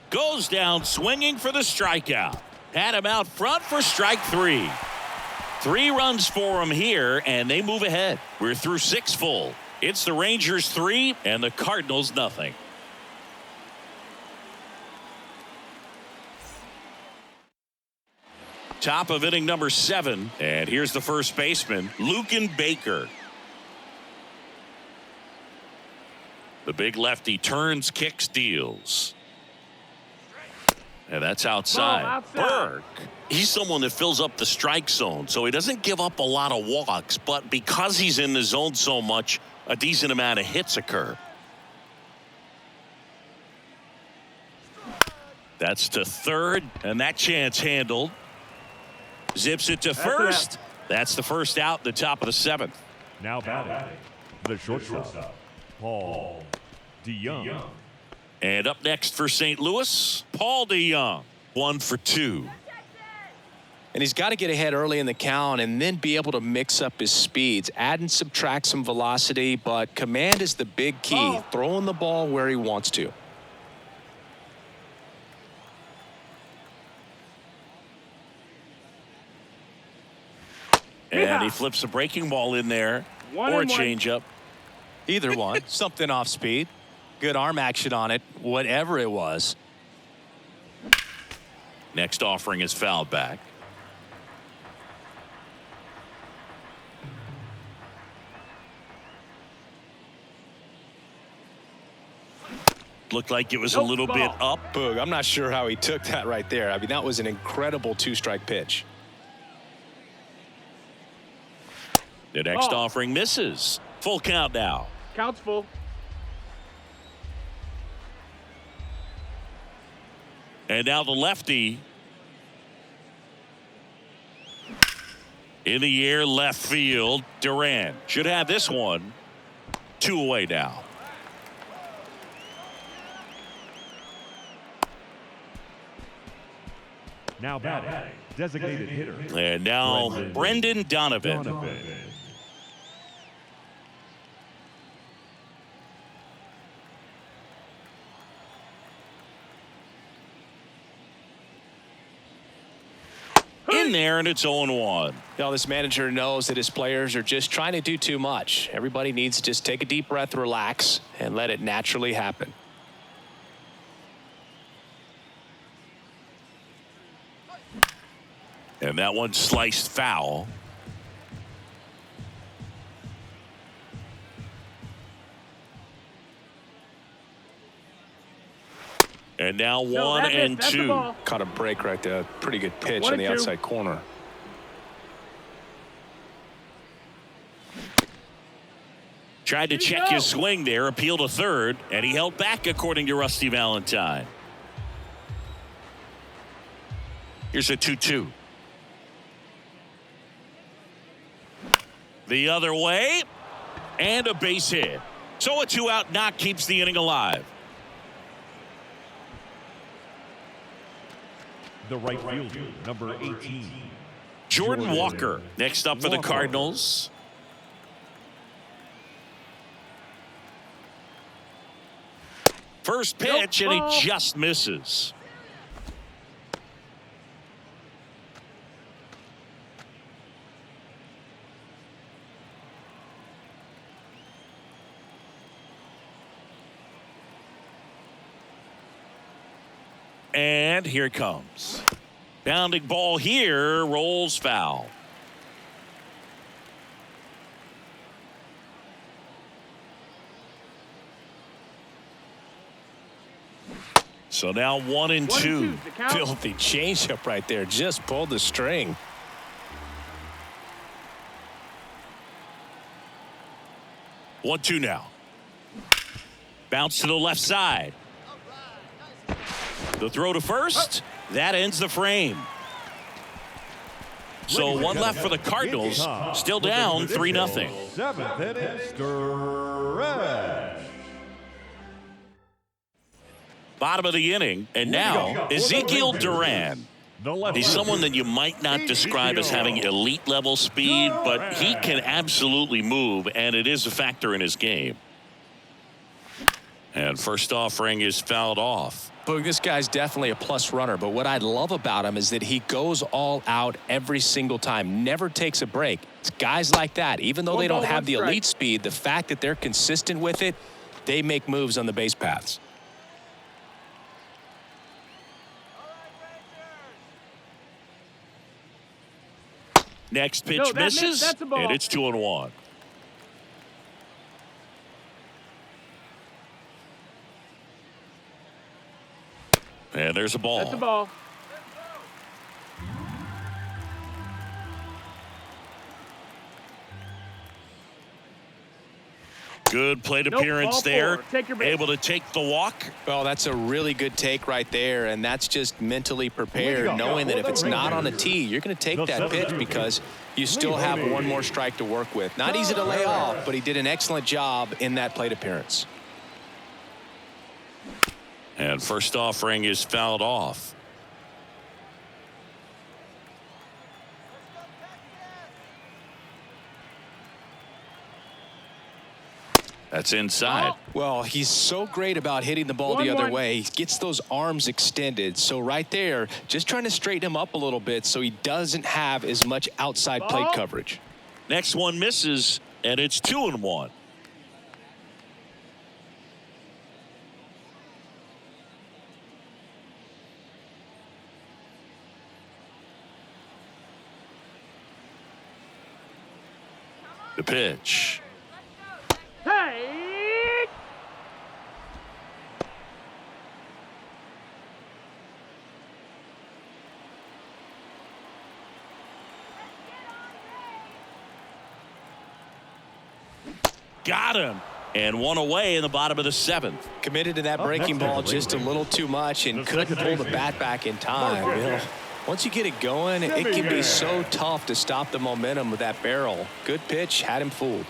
Goes down swinging for the strikeout. Had him out front for strike 3. 3 runs for him here, and they move ahead. We're through 6 full. It's the Rangers 3 and the Cardinals nothing. Top of inning number 7, and here's the first baseman, Lucan Baker. The big lefty turns, kicks, deals. And that's outside. Burke, he's someone that fills up the strike zone, so he doesn't give up a lot of walks, but because he's in the zone so much, a decent amount of hits occur. That's to third, and that chance handled. Zips it to first. That's the first out, the top of the 7th. Now batting, the shortstop, Paul DeYoung. And up next for St. Louis, Paul DeYoung, 1 for 2. And he's got to get ahead early in the count and then be able to mix up his speeds, add and subtract some velocity, but command is the big key, throwing the ball where he wants to. And he flips a breaking ball in there, or a changeup. Either one, something off speed. Good arm action on it, whatever it was. Next offering is fouled back. Looked like it was a little bit up. Boog, I'm not sure how he took that right there. I mean, that was an incredible two-strike pitch. The next offering misses. Full count now. Count's full. And now the lefty. In the air, left field. Duran should have this one. 2 away now. Now batting, designated hitter. And now Brendan Donovan. In there, and it's 0-1. Now, this manager knows that his players are just trying to do too much. Everybody needs to just take a deep breath, relax, and let it naturally happen. And that one sliced foul. And now 1-2. Caught a break right there. Pretty good pitch on the outside corner. Tried to check his swing there, appeal to third, and he held back according to Rusty Valentine. Here's a 2-2. The other way, and a base hit. So a 2-out knock keeps the inning alive. The right fielder, number 18. Jordan Walker next up for the Cardinals. First pitch, and he just misses. And here it comes. Bounding ball here, rolls foul. So now 1-2. Filthy changeup right there. Just pulled the string. One, 2 now. Bounce to the left side. The throw to first. That ends the frame. So one left for the Cardinals. Still down 3-0. 7th inning stretch. Bottom of the inning, and now Ezekiel Duran. He's someone that you might not describe as having elite level speed, but he can absolutely move, and it is a factor in his game. And first offering is fouled off. Boog, this guy's definitely a plus runner, but what I love about him is that he goes all out every single time, never takes a break. It's guys like that, even though they don't have the elite speed, the fact that they're consistent with it, they make moves on the base paths. Next pitch misses, and it's 2-1. And there's a ball. That's a ball. Good plate appearance there. Able to take the walk. Well, that's a really good take right there, and that's just mentally prepared, knowing that if it's not on a tee, you're going to take that pitch because you still have one more strike to work with. Not easy to lay off, but he did an excellent job in that plate appearance. And first offering is fouled off. That's inside. Well, he's so great about hitting the ball the other way. He gets those arms extended. So right there, just trying to straighten him up a little bit so he doesn't have as much outside plate coverage. Next one misses, and it's 2-1. The pitch. Hey! got him. And one away in the bottom of the 7th. Committed to that breaking ball just a little too much and couldn't pull the bat back in time. You know, once you get it going, it can be so tough to stop the momentum of that barrel. Good pitch, had him fooled.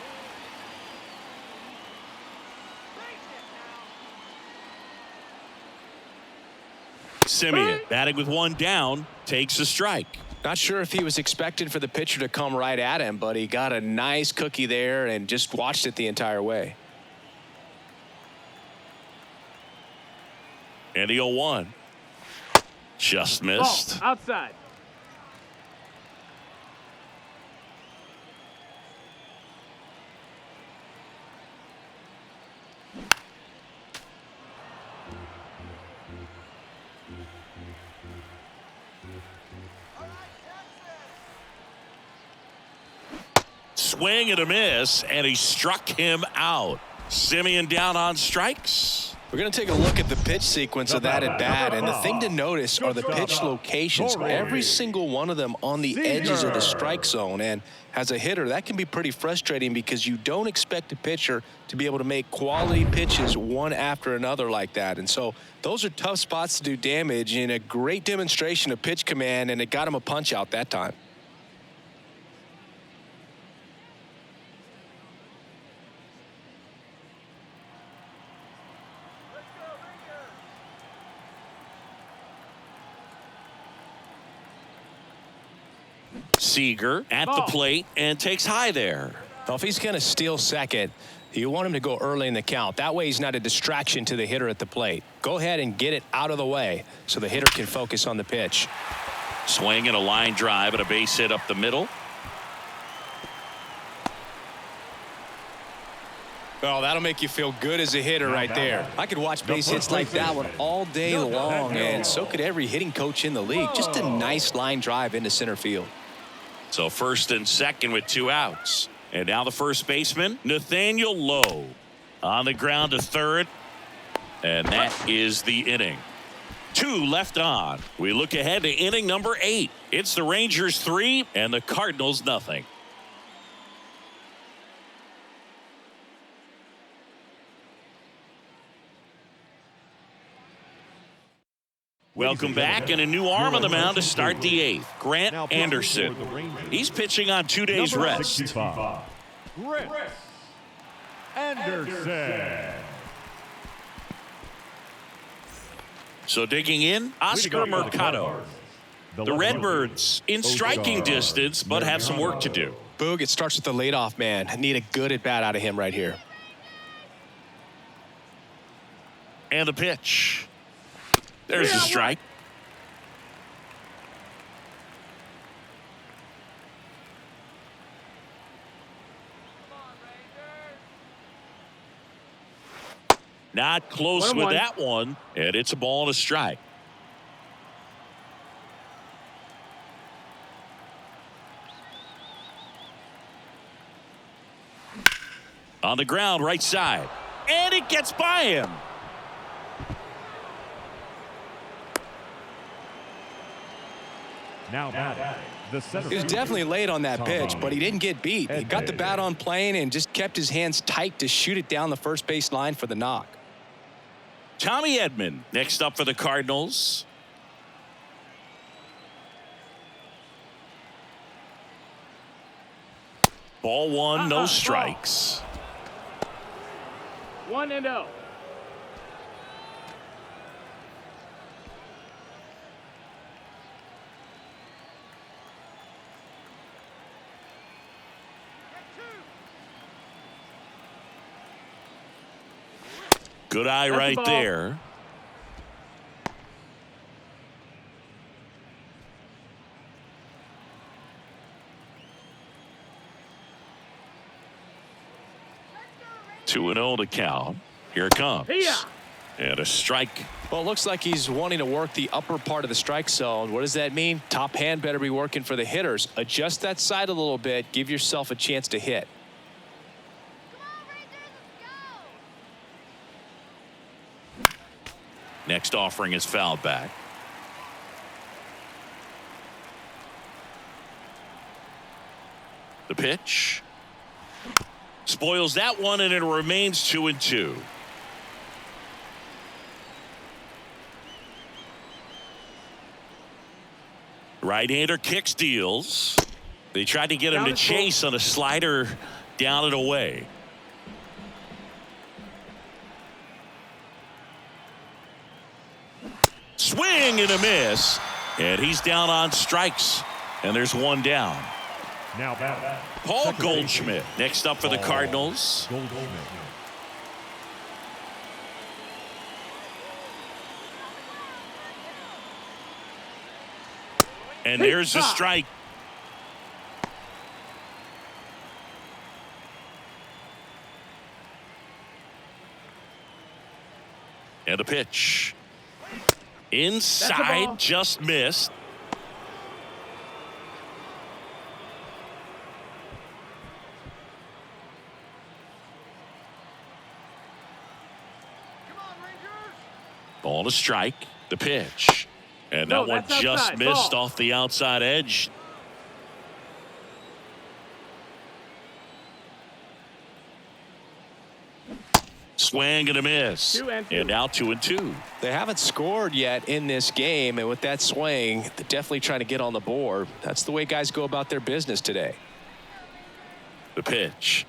Simeon batting with one down, takes a strike. Not sure if he was expecting for the pitcher to come right at him, but he got a nice cookie there and just watched it the entire way. And the 0-1. Just missed. Ball, outside. Swing and a miss, and he struck him out. Simeon down on strikes. We're going to take a look at the pitch sequence of that at bat, and the thing to notice are the pitch locations. Every single one of them on the edges of the strike zone. And as a hitter, that can be pretty frustrating because you don't expect a pitcher to be able to make quality pitches one after another like that. And so those are tough spots to do damage, and a great demonstration of pitch command, and it got him a punch out that time. Seager at the plate and takes high there. Well, if he's going to steal second, you want him to go early in the count. That way he's not a distraction to the hitter at the plate. Go ahead and get it out of the way so the hitter can focus on the pitch. Swing and a line drive and a base hit up the middle. Oh, that'll make you feel good as a hitter right there. I could watch base hits like that one all day long, and so could every hitting coach in the league. Just a nice line drive into center field. So first and second with 2 outs. And now the first baseman, Nathaniel Lowe. On the ground to third. And that is the inning. 2 left on. We look ahead to inning number 8. It's the Rangers 3 and the Cardinals nothing. Welcome back, and a new arm on the mound to start the 8th. Grant Anderson. He's pitching on 2 days rest. Grant Anderson. So digging in, Oscar Mercado. The Redbirds in striking distance, but have some work to do. Boog, it starts with the leadoff man. I need a good at bat out of him right here. And the pitch. There's a strike. Not close with that one, and it's a ball and a strike. On the ground, right side, and it gets by him. Now batting, the center. He was definitely late on that pitch, but he didn't get beat. He got the bat on plane and just kept his hands tight to shoot it down the first base line for the knock. Tommy Edman next up for the Cardinals. Ball 1, no strikes. 1-0. Good eye right there. Two and 0 to count. Here it comes. And a strike. Well, it looks like he's wanting to work the upper part of the strike zone. What does that mean? Top hand better be working for the hitters. Adjust that side a little bit. Give yourself a chance to hit. Next offering is fouled back. The pitch. spoils that one, and it remains 2-2. Right-hander kicks, deals. They tried to get him to chase on a slider down and away. Swing and a miss, and he's down on strikes, and there's one down. Now back. Paul Goldschmidt next up for the Cardinals. Goldschmidt. And there's a strike. And a pitch. Inside, just missed. Ball to strike. The pitch. And that one just missed off the outside edge. Swing and a miss. And now 2-2. They haven't scored yet in this game, and with that swing, they're definitely trying to get on the board. That's the way guys go about their business today. The pitch.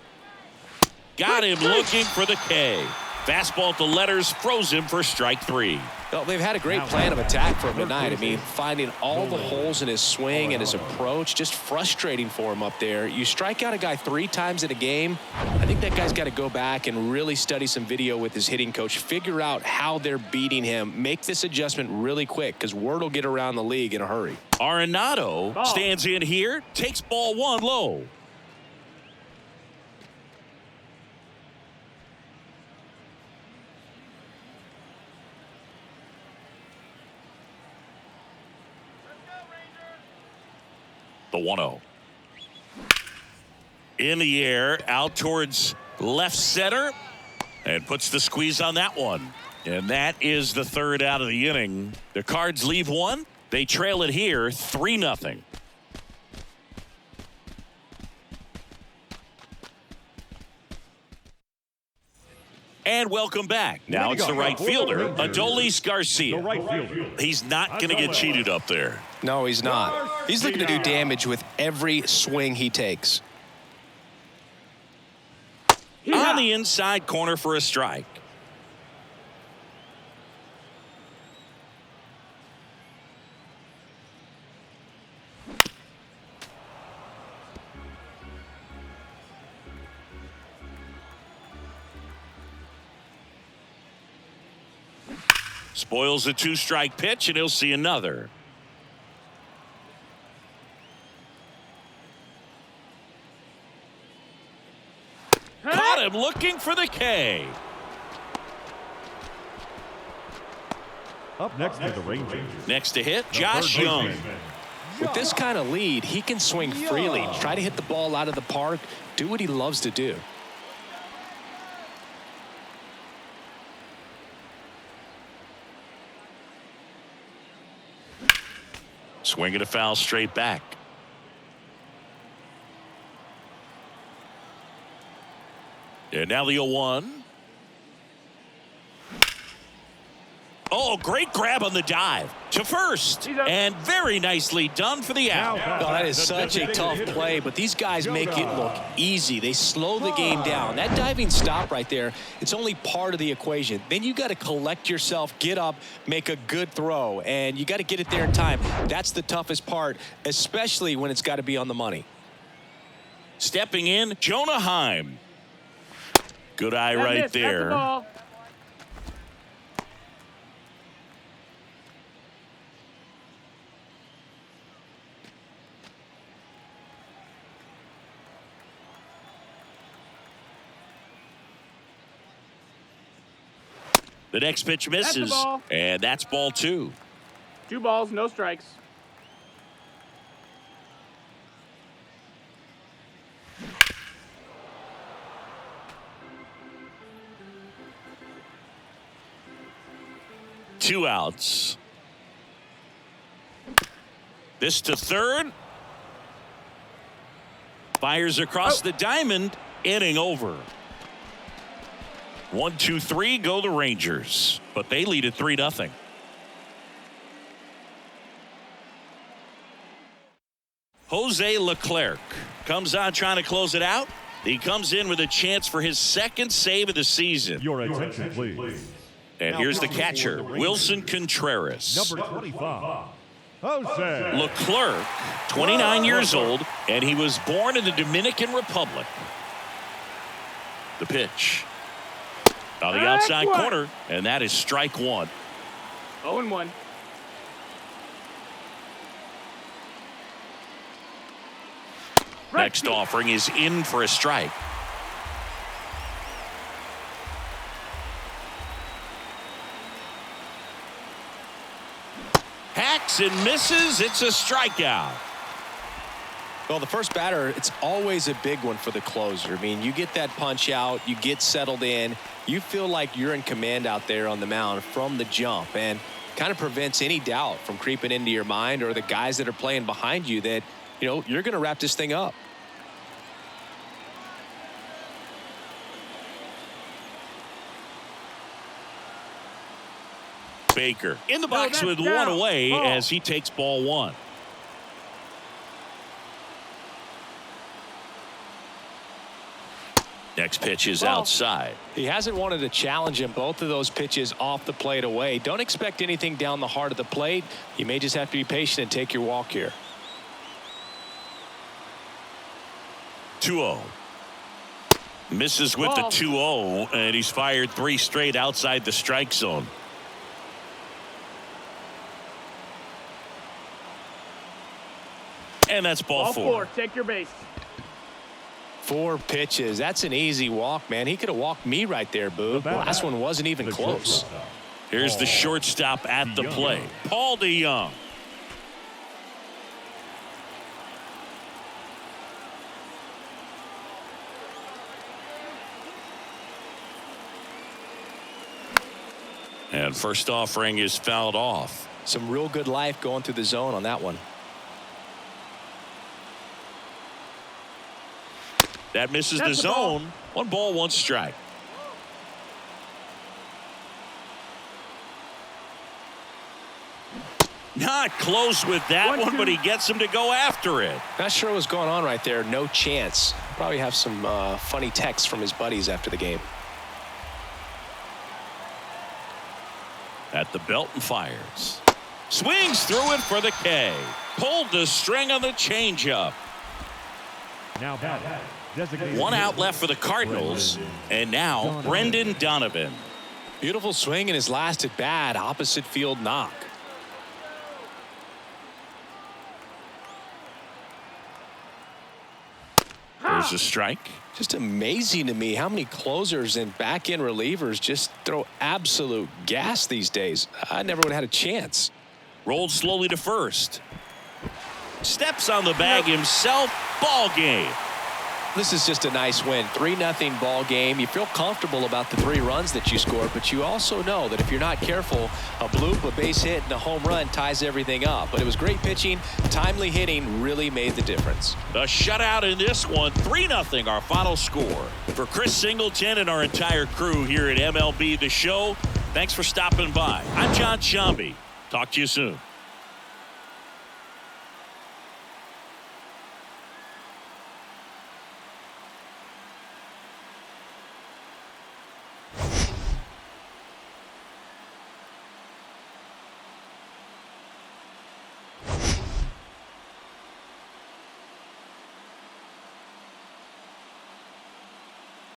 Got him looking for the K. Fastball to letters, froze him for strike 3. Well, they've had a great plan of attack for him tonight. I mean, finding all the holes in his swing and his approach, just frustrating for him up there. You strike out a guy 3 times in a game, I think that guy's got to go back and really study some video with his hitting coach, figure out how they're beating him, make this adjustment really quick, because word will get around the league in a hurry. Arenado stands in here, takes ball 1 low. The 1-0. In the air, out towards left center, and puts the squeeze on that one. And that is the 3rd out of the inning. The Cards leave one. They trail it here 3-0. And welcome back. Now it's the right fielder, Adolis Garcia. The right fielder. He's not going to get cheated up there. No, he's not. He's looking to do damage with every swing he takes. On the inside corner for a strike. Spoils a 2-strike pitch, and he'll see another. Caught him looking for the K. Up next to the Rangers. Next to hit, Josh Young. With this kind of lead, he can swing freely, try to hit the ball out of the park, do what he loves to do. Swinging a foul straight back. And now the 0-1. Oh, great grab on the dive to first. And very nicely done for the out. Oh, that is such a tough play, but these guys make it look easy. They slow the game down. That diving stop right there, it's only part of the equation. Then you got to collect yourself, get up, make a good throw, and you got to get it there in time. That's the toughest part, especially when it's got to be on the money. Stepping in, Jonah Heim. Good eye right there. The next pitch misses, and that's ball 2. 2 balls, no strikes. Two outs. This to third. Fires across the diamond. inning over. 1-2-3 go the Rangers, but they lead at 3-0. Jose Leclerc comes on trying to close it out. He comes in with a chance for his second save of the season. Your attention, please. And here's the catcher, Wilson Contreras. Number 25, Jose Leclerc, 29 years old, and he was born in the Dominican Republic. The pitch on the outside corner, and that is strike one. 0-1. Next offering is in for a strike. Hacks and misses. It's a strikeout. Well, the first batter, it's always a big one for the closer. I mean, you get that punch out, you get settled in, you feel like you're in command out there on the mound from the jump, and kind of prevents any doubt from creeping into your mind or the guys that are playing behind you that, you know, you're going to wrap this thing up. Baker in the box with one away as he takes ball one. Next pitch is outside. He hasn't wanted to challenge him. Both of those pitches off the plate away. Don't expect anything down the heart of the plate. You may just have to be patient and take your walk here. 2-0. Misses with the 2-0, and he's fired 3 straight outside the strike zone. And that's ball 4. Take your base. 4 pitches. That's an easy walk, man. He could have walked me right there, Boo. The last one wasn't even close. Here's the shortstop at the plate, Paul DeYoung. And first offering is fouled off. Some real good life going through the zone on that one. That misses the zone. 1 ball, 1 strike. Not close with that one, but he gets him to go after it. Not sure what's going on right there. No chance. Probably have some funny texts from his buddies after the game. At the belt and fires. Swings through it for the K. Pulled the string on the changeup. Now batting. 1 out left for the Cardinals, and now Brendan Donovan. Beautiful swing in his last at bat. Opposite field knock. There's a strike. Just amazing to me how many closers and back end relievers just throw absolute gas these days. I never would have had a chance. Rolled slowly to first. Steps on the bag himself. Ball game. This is just a nice win. 3-0 ball game. You feel comfortable about the 3 runs that you scored, but you also know that if you're not careful, a bloop, a base hit, and a home run ties everything up. But it was great pitching. Timely hitting really made the difference. The shutout in this one, 3-0, our final score. For Chris Singleton and our entire crew here at MLB The Show, thanks for stopping by. I'm John Shambi. Talk to you soon.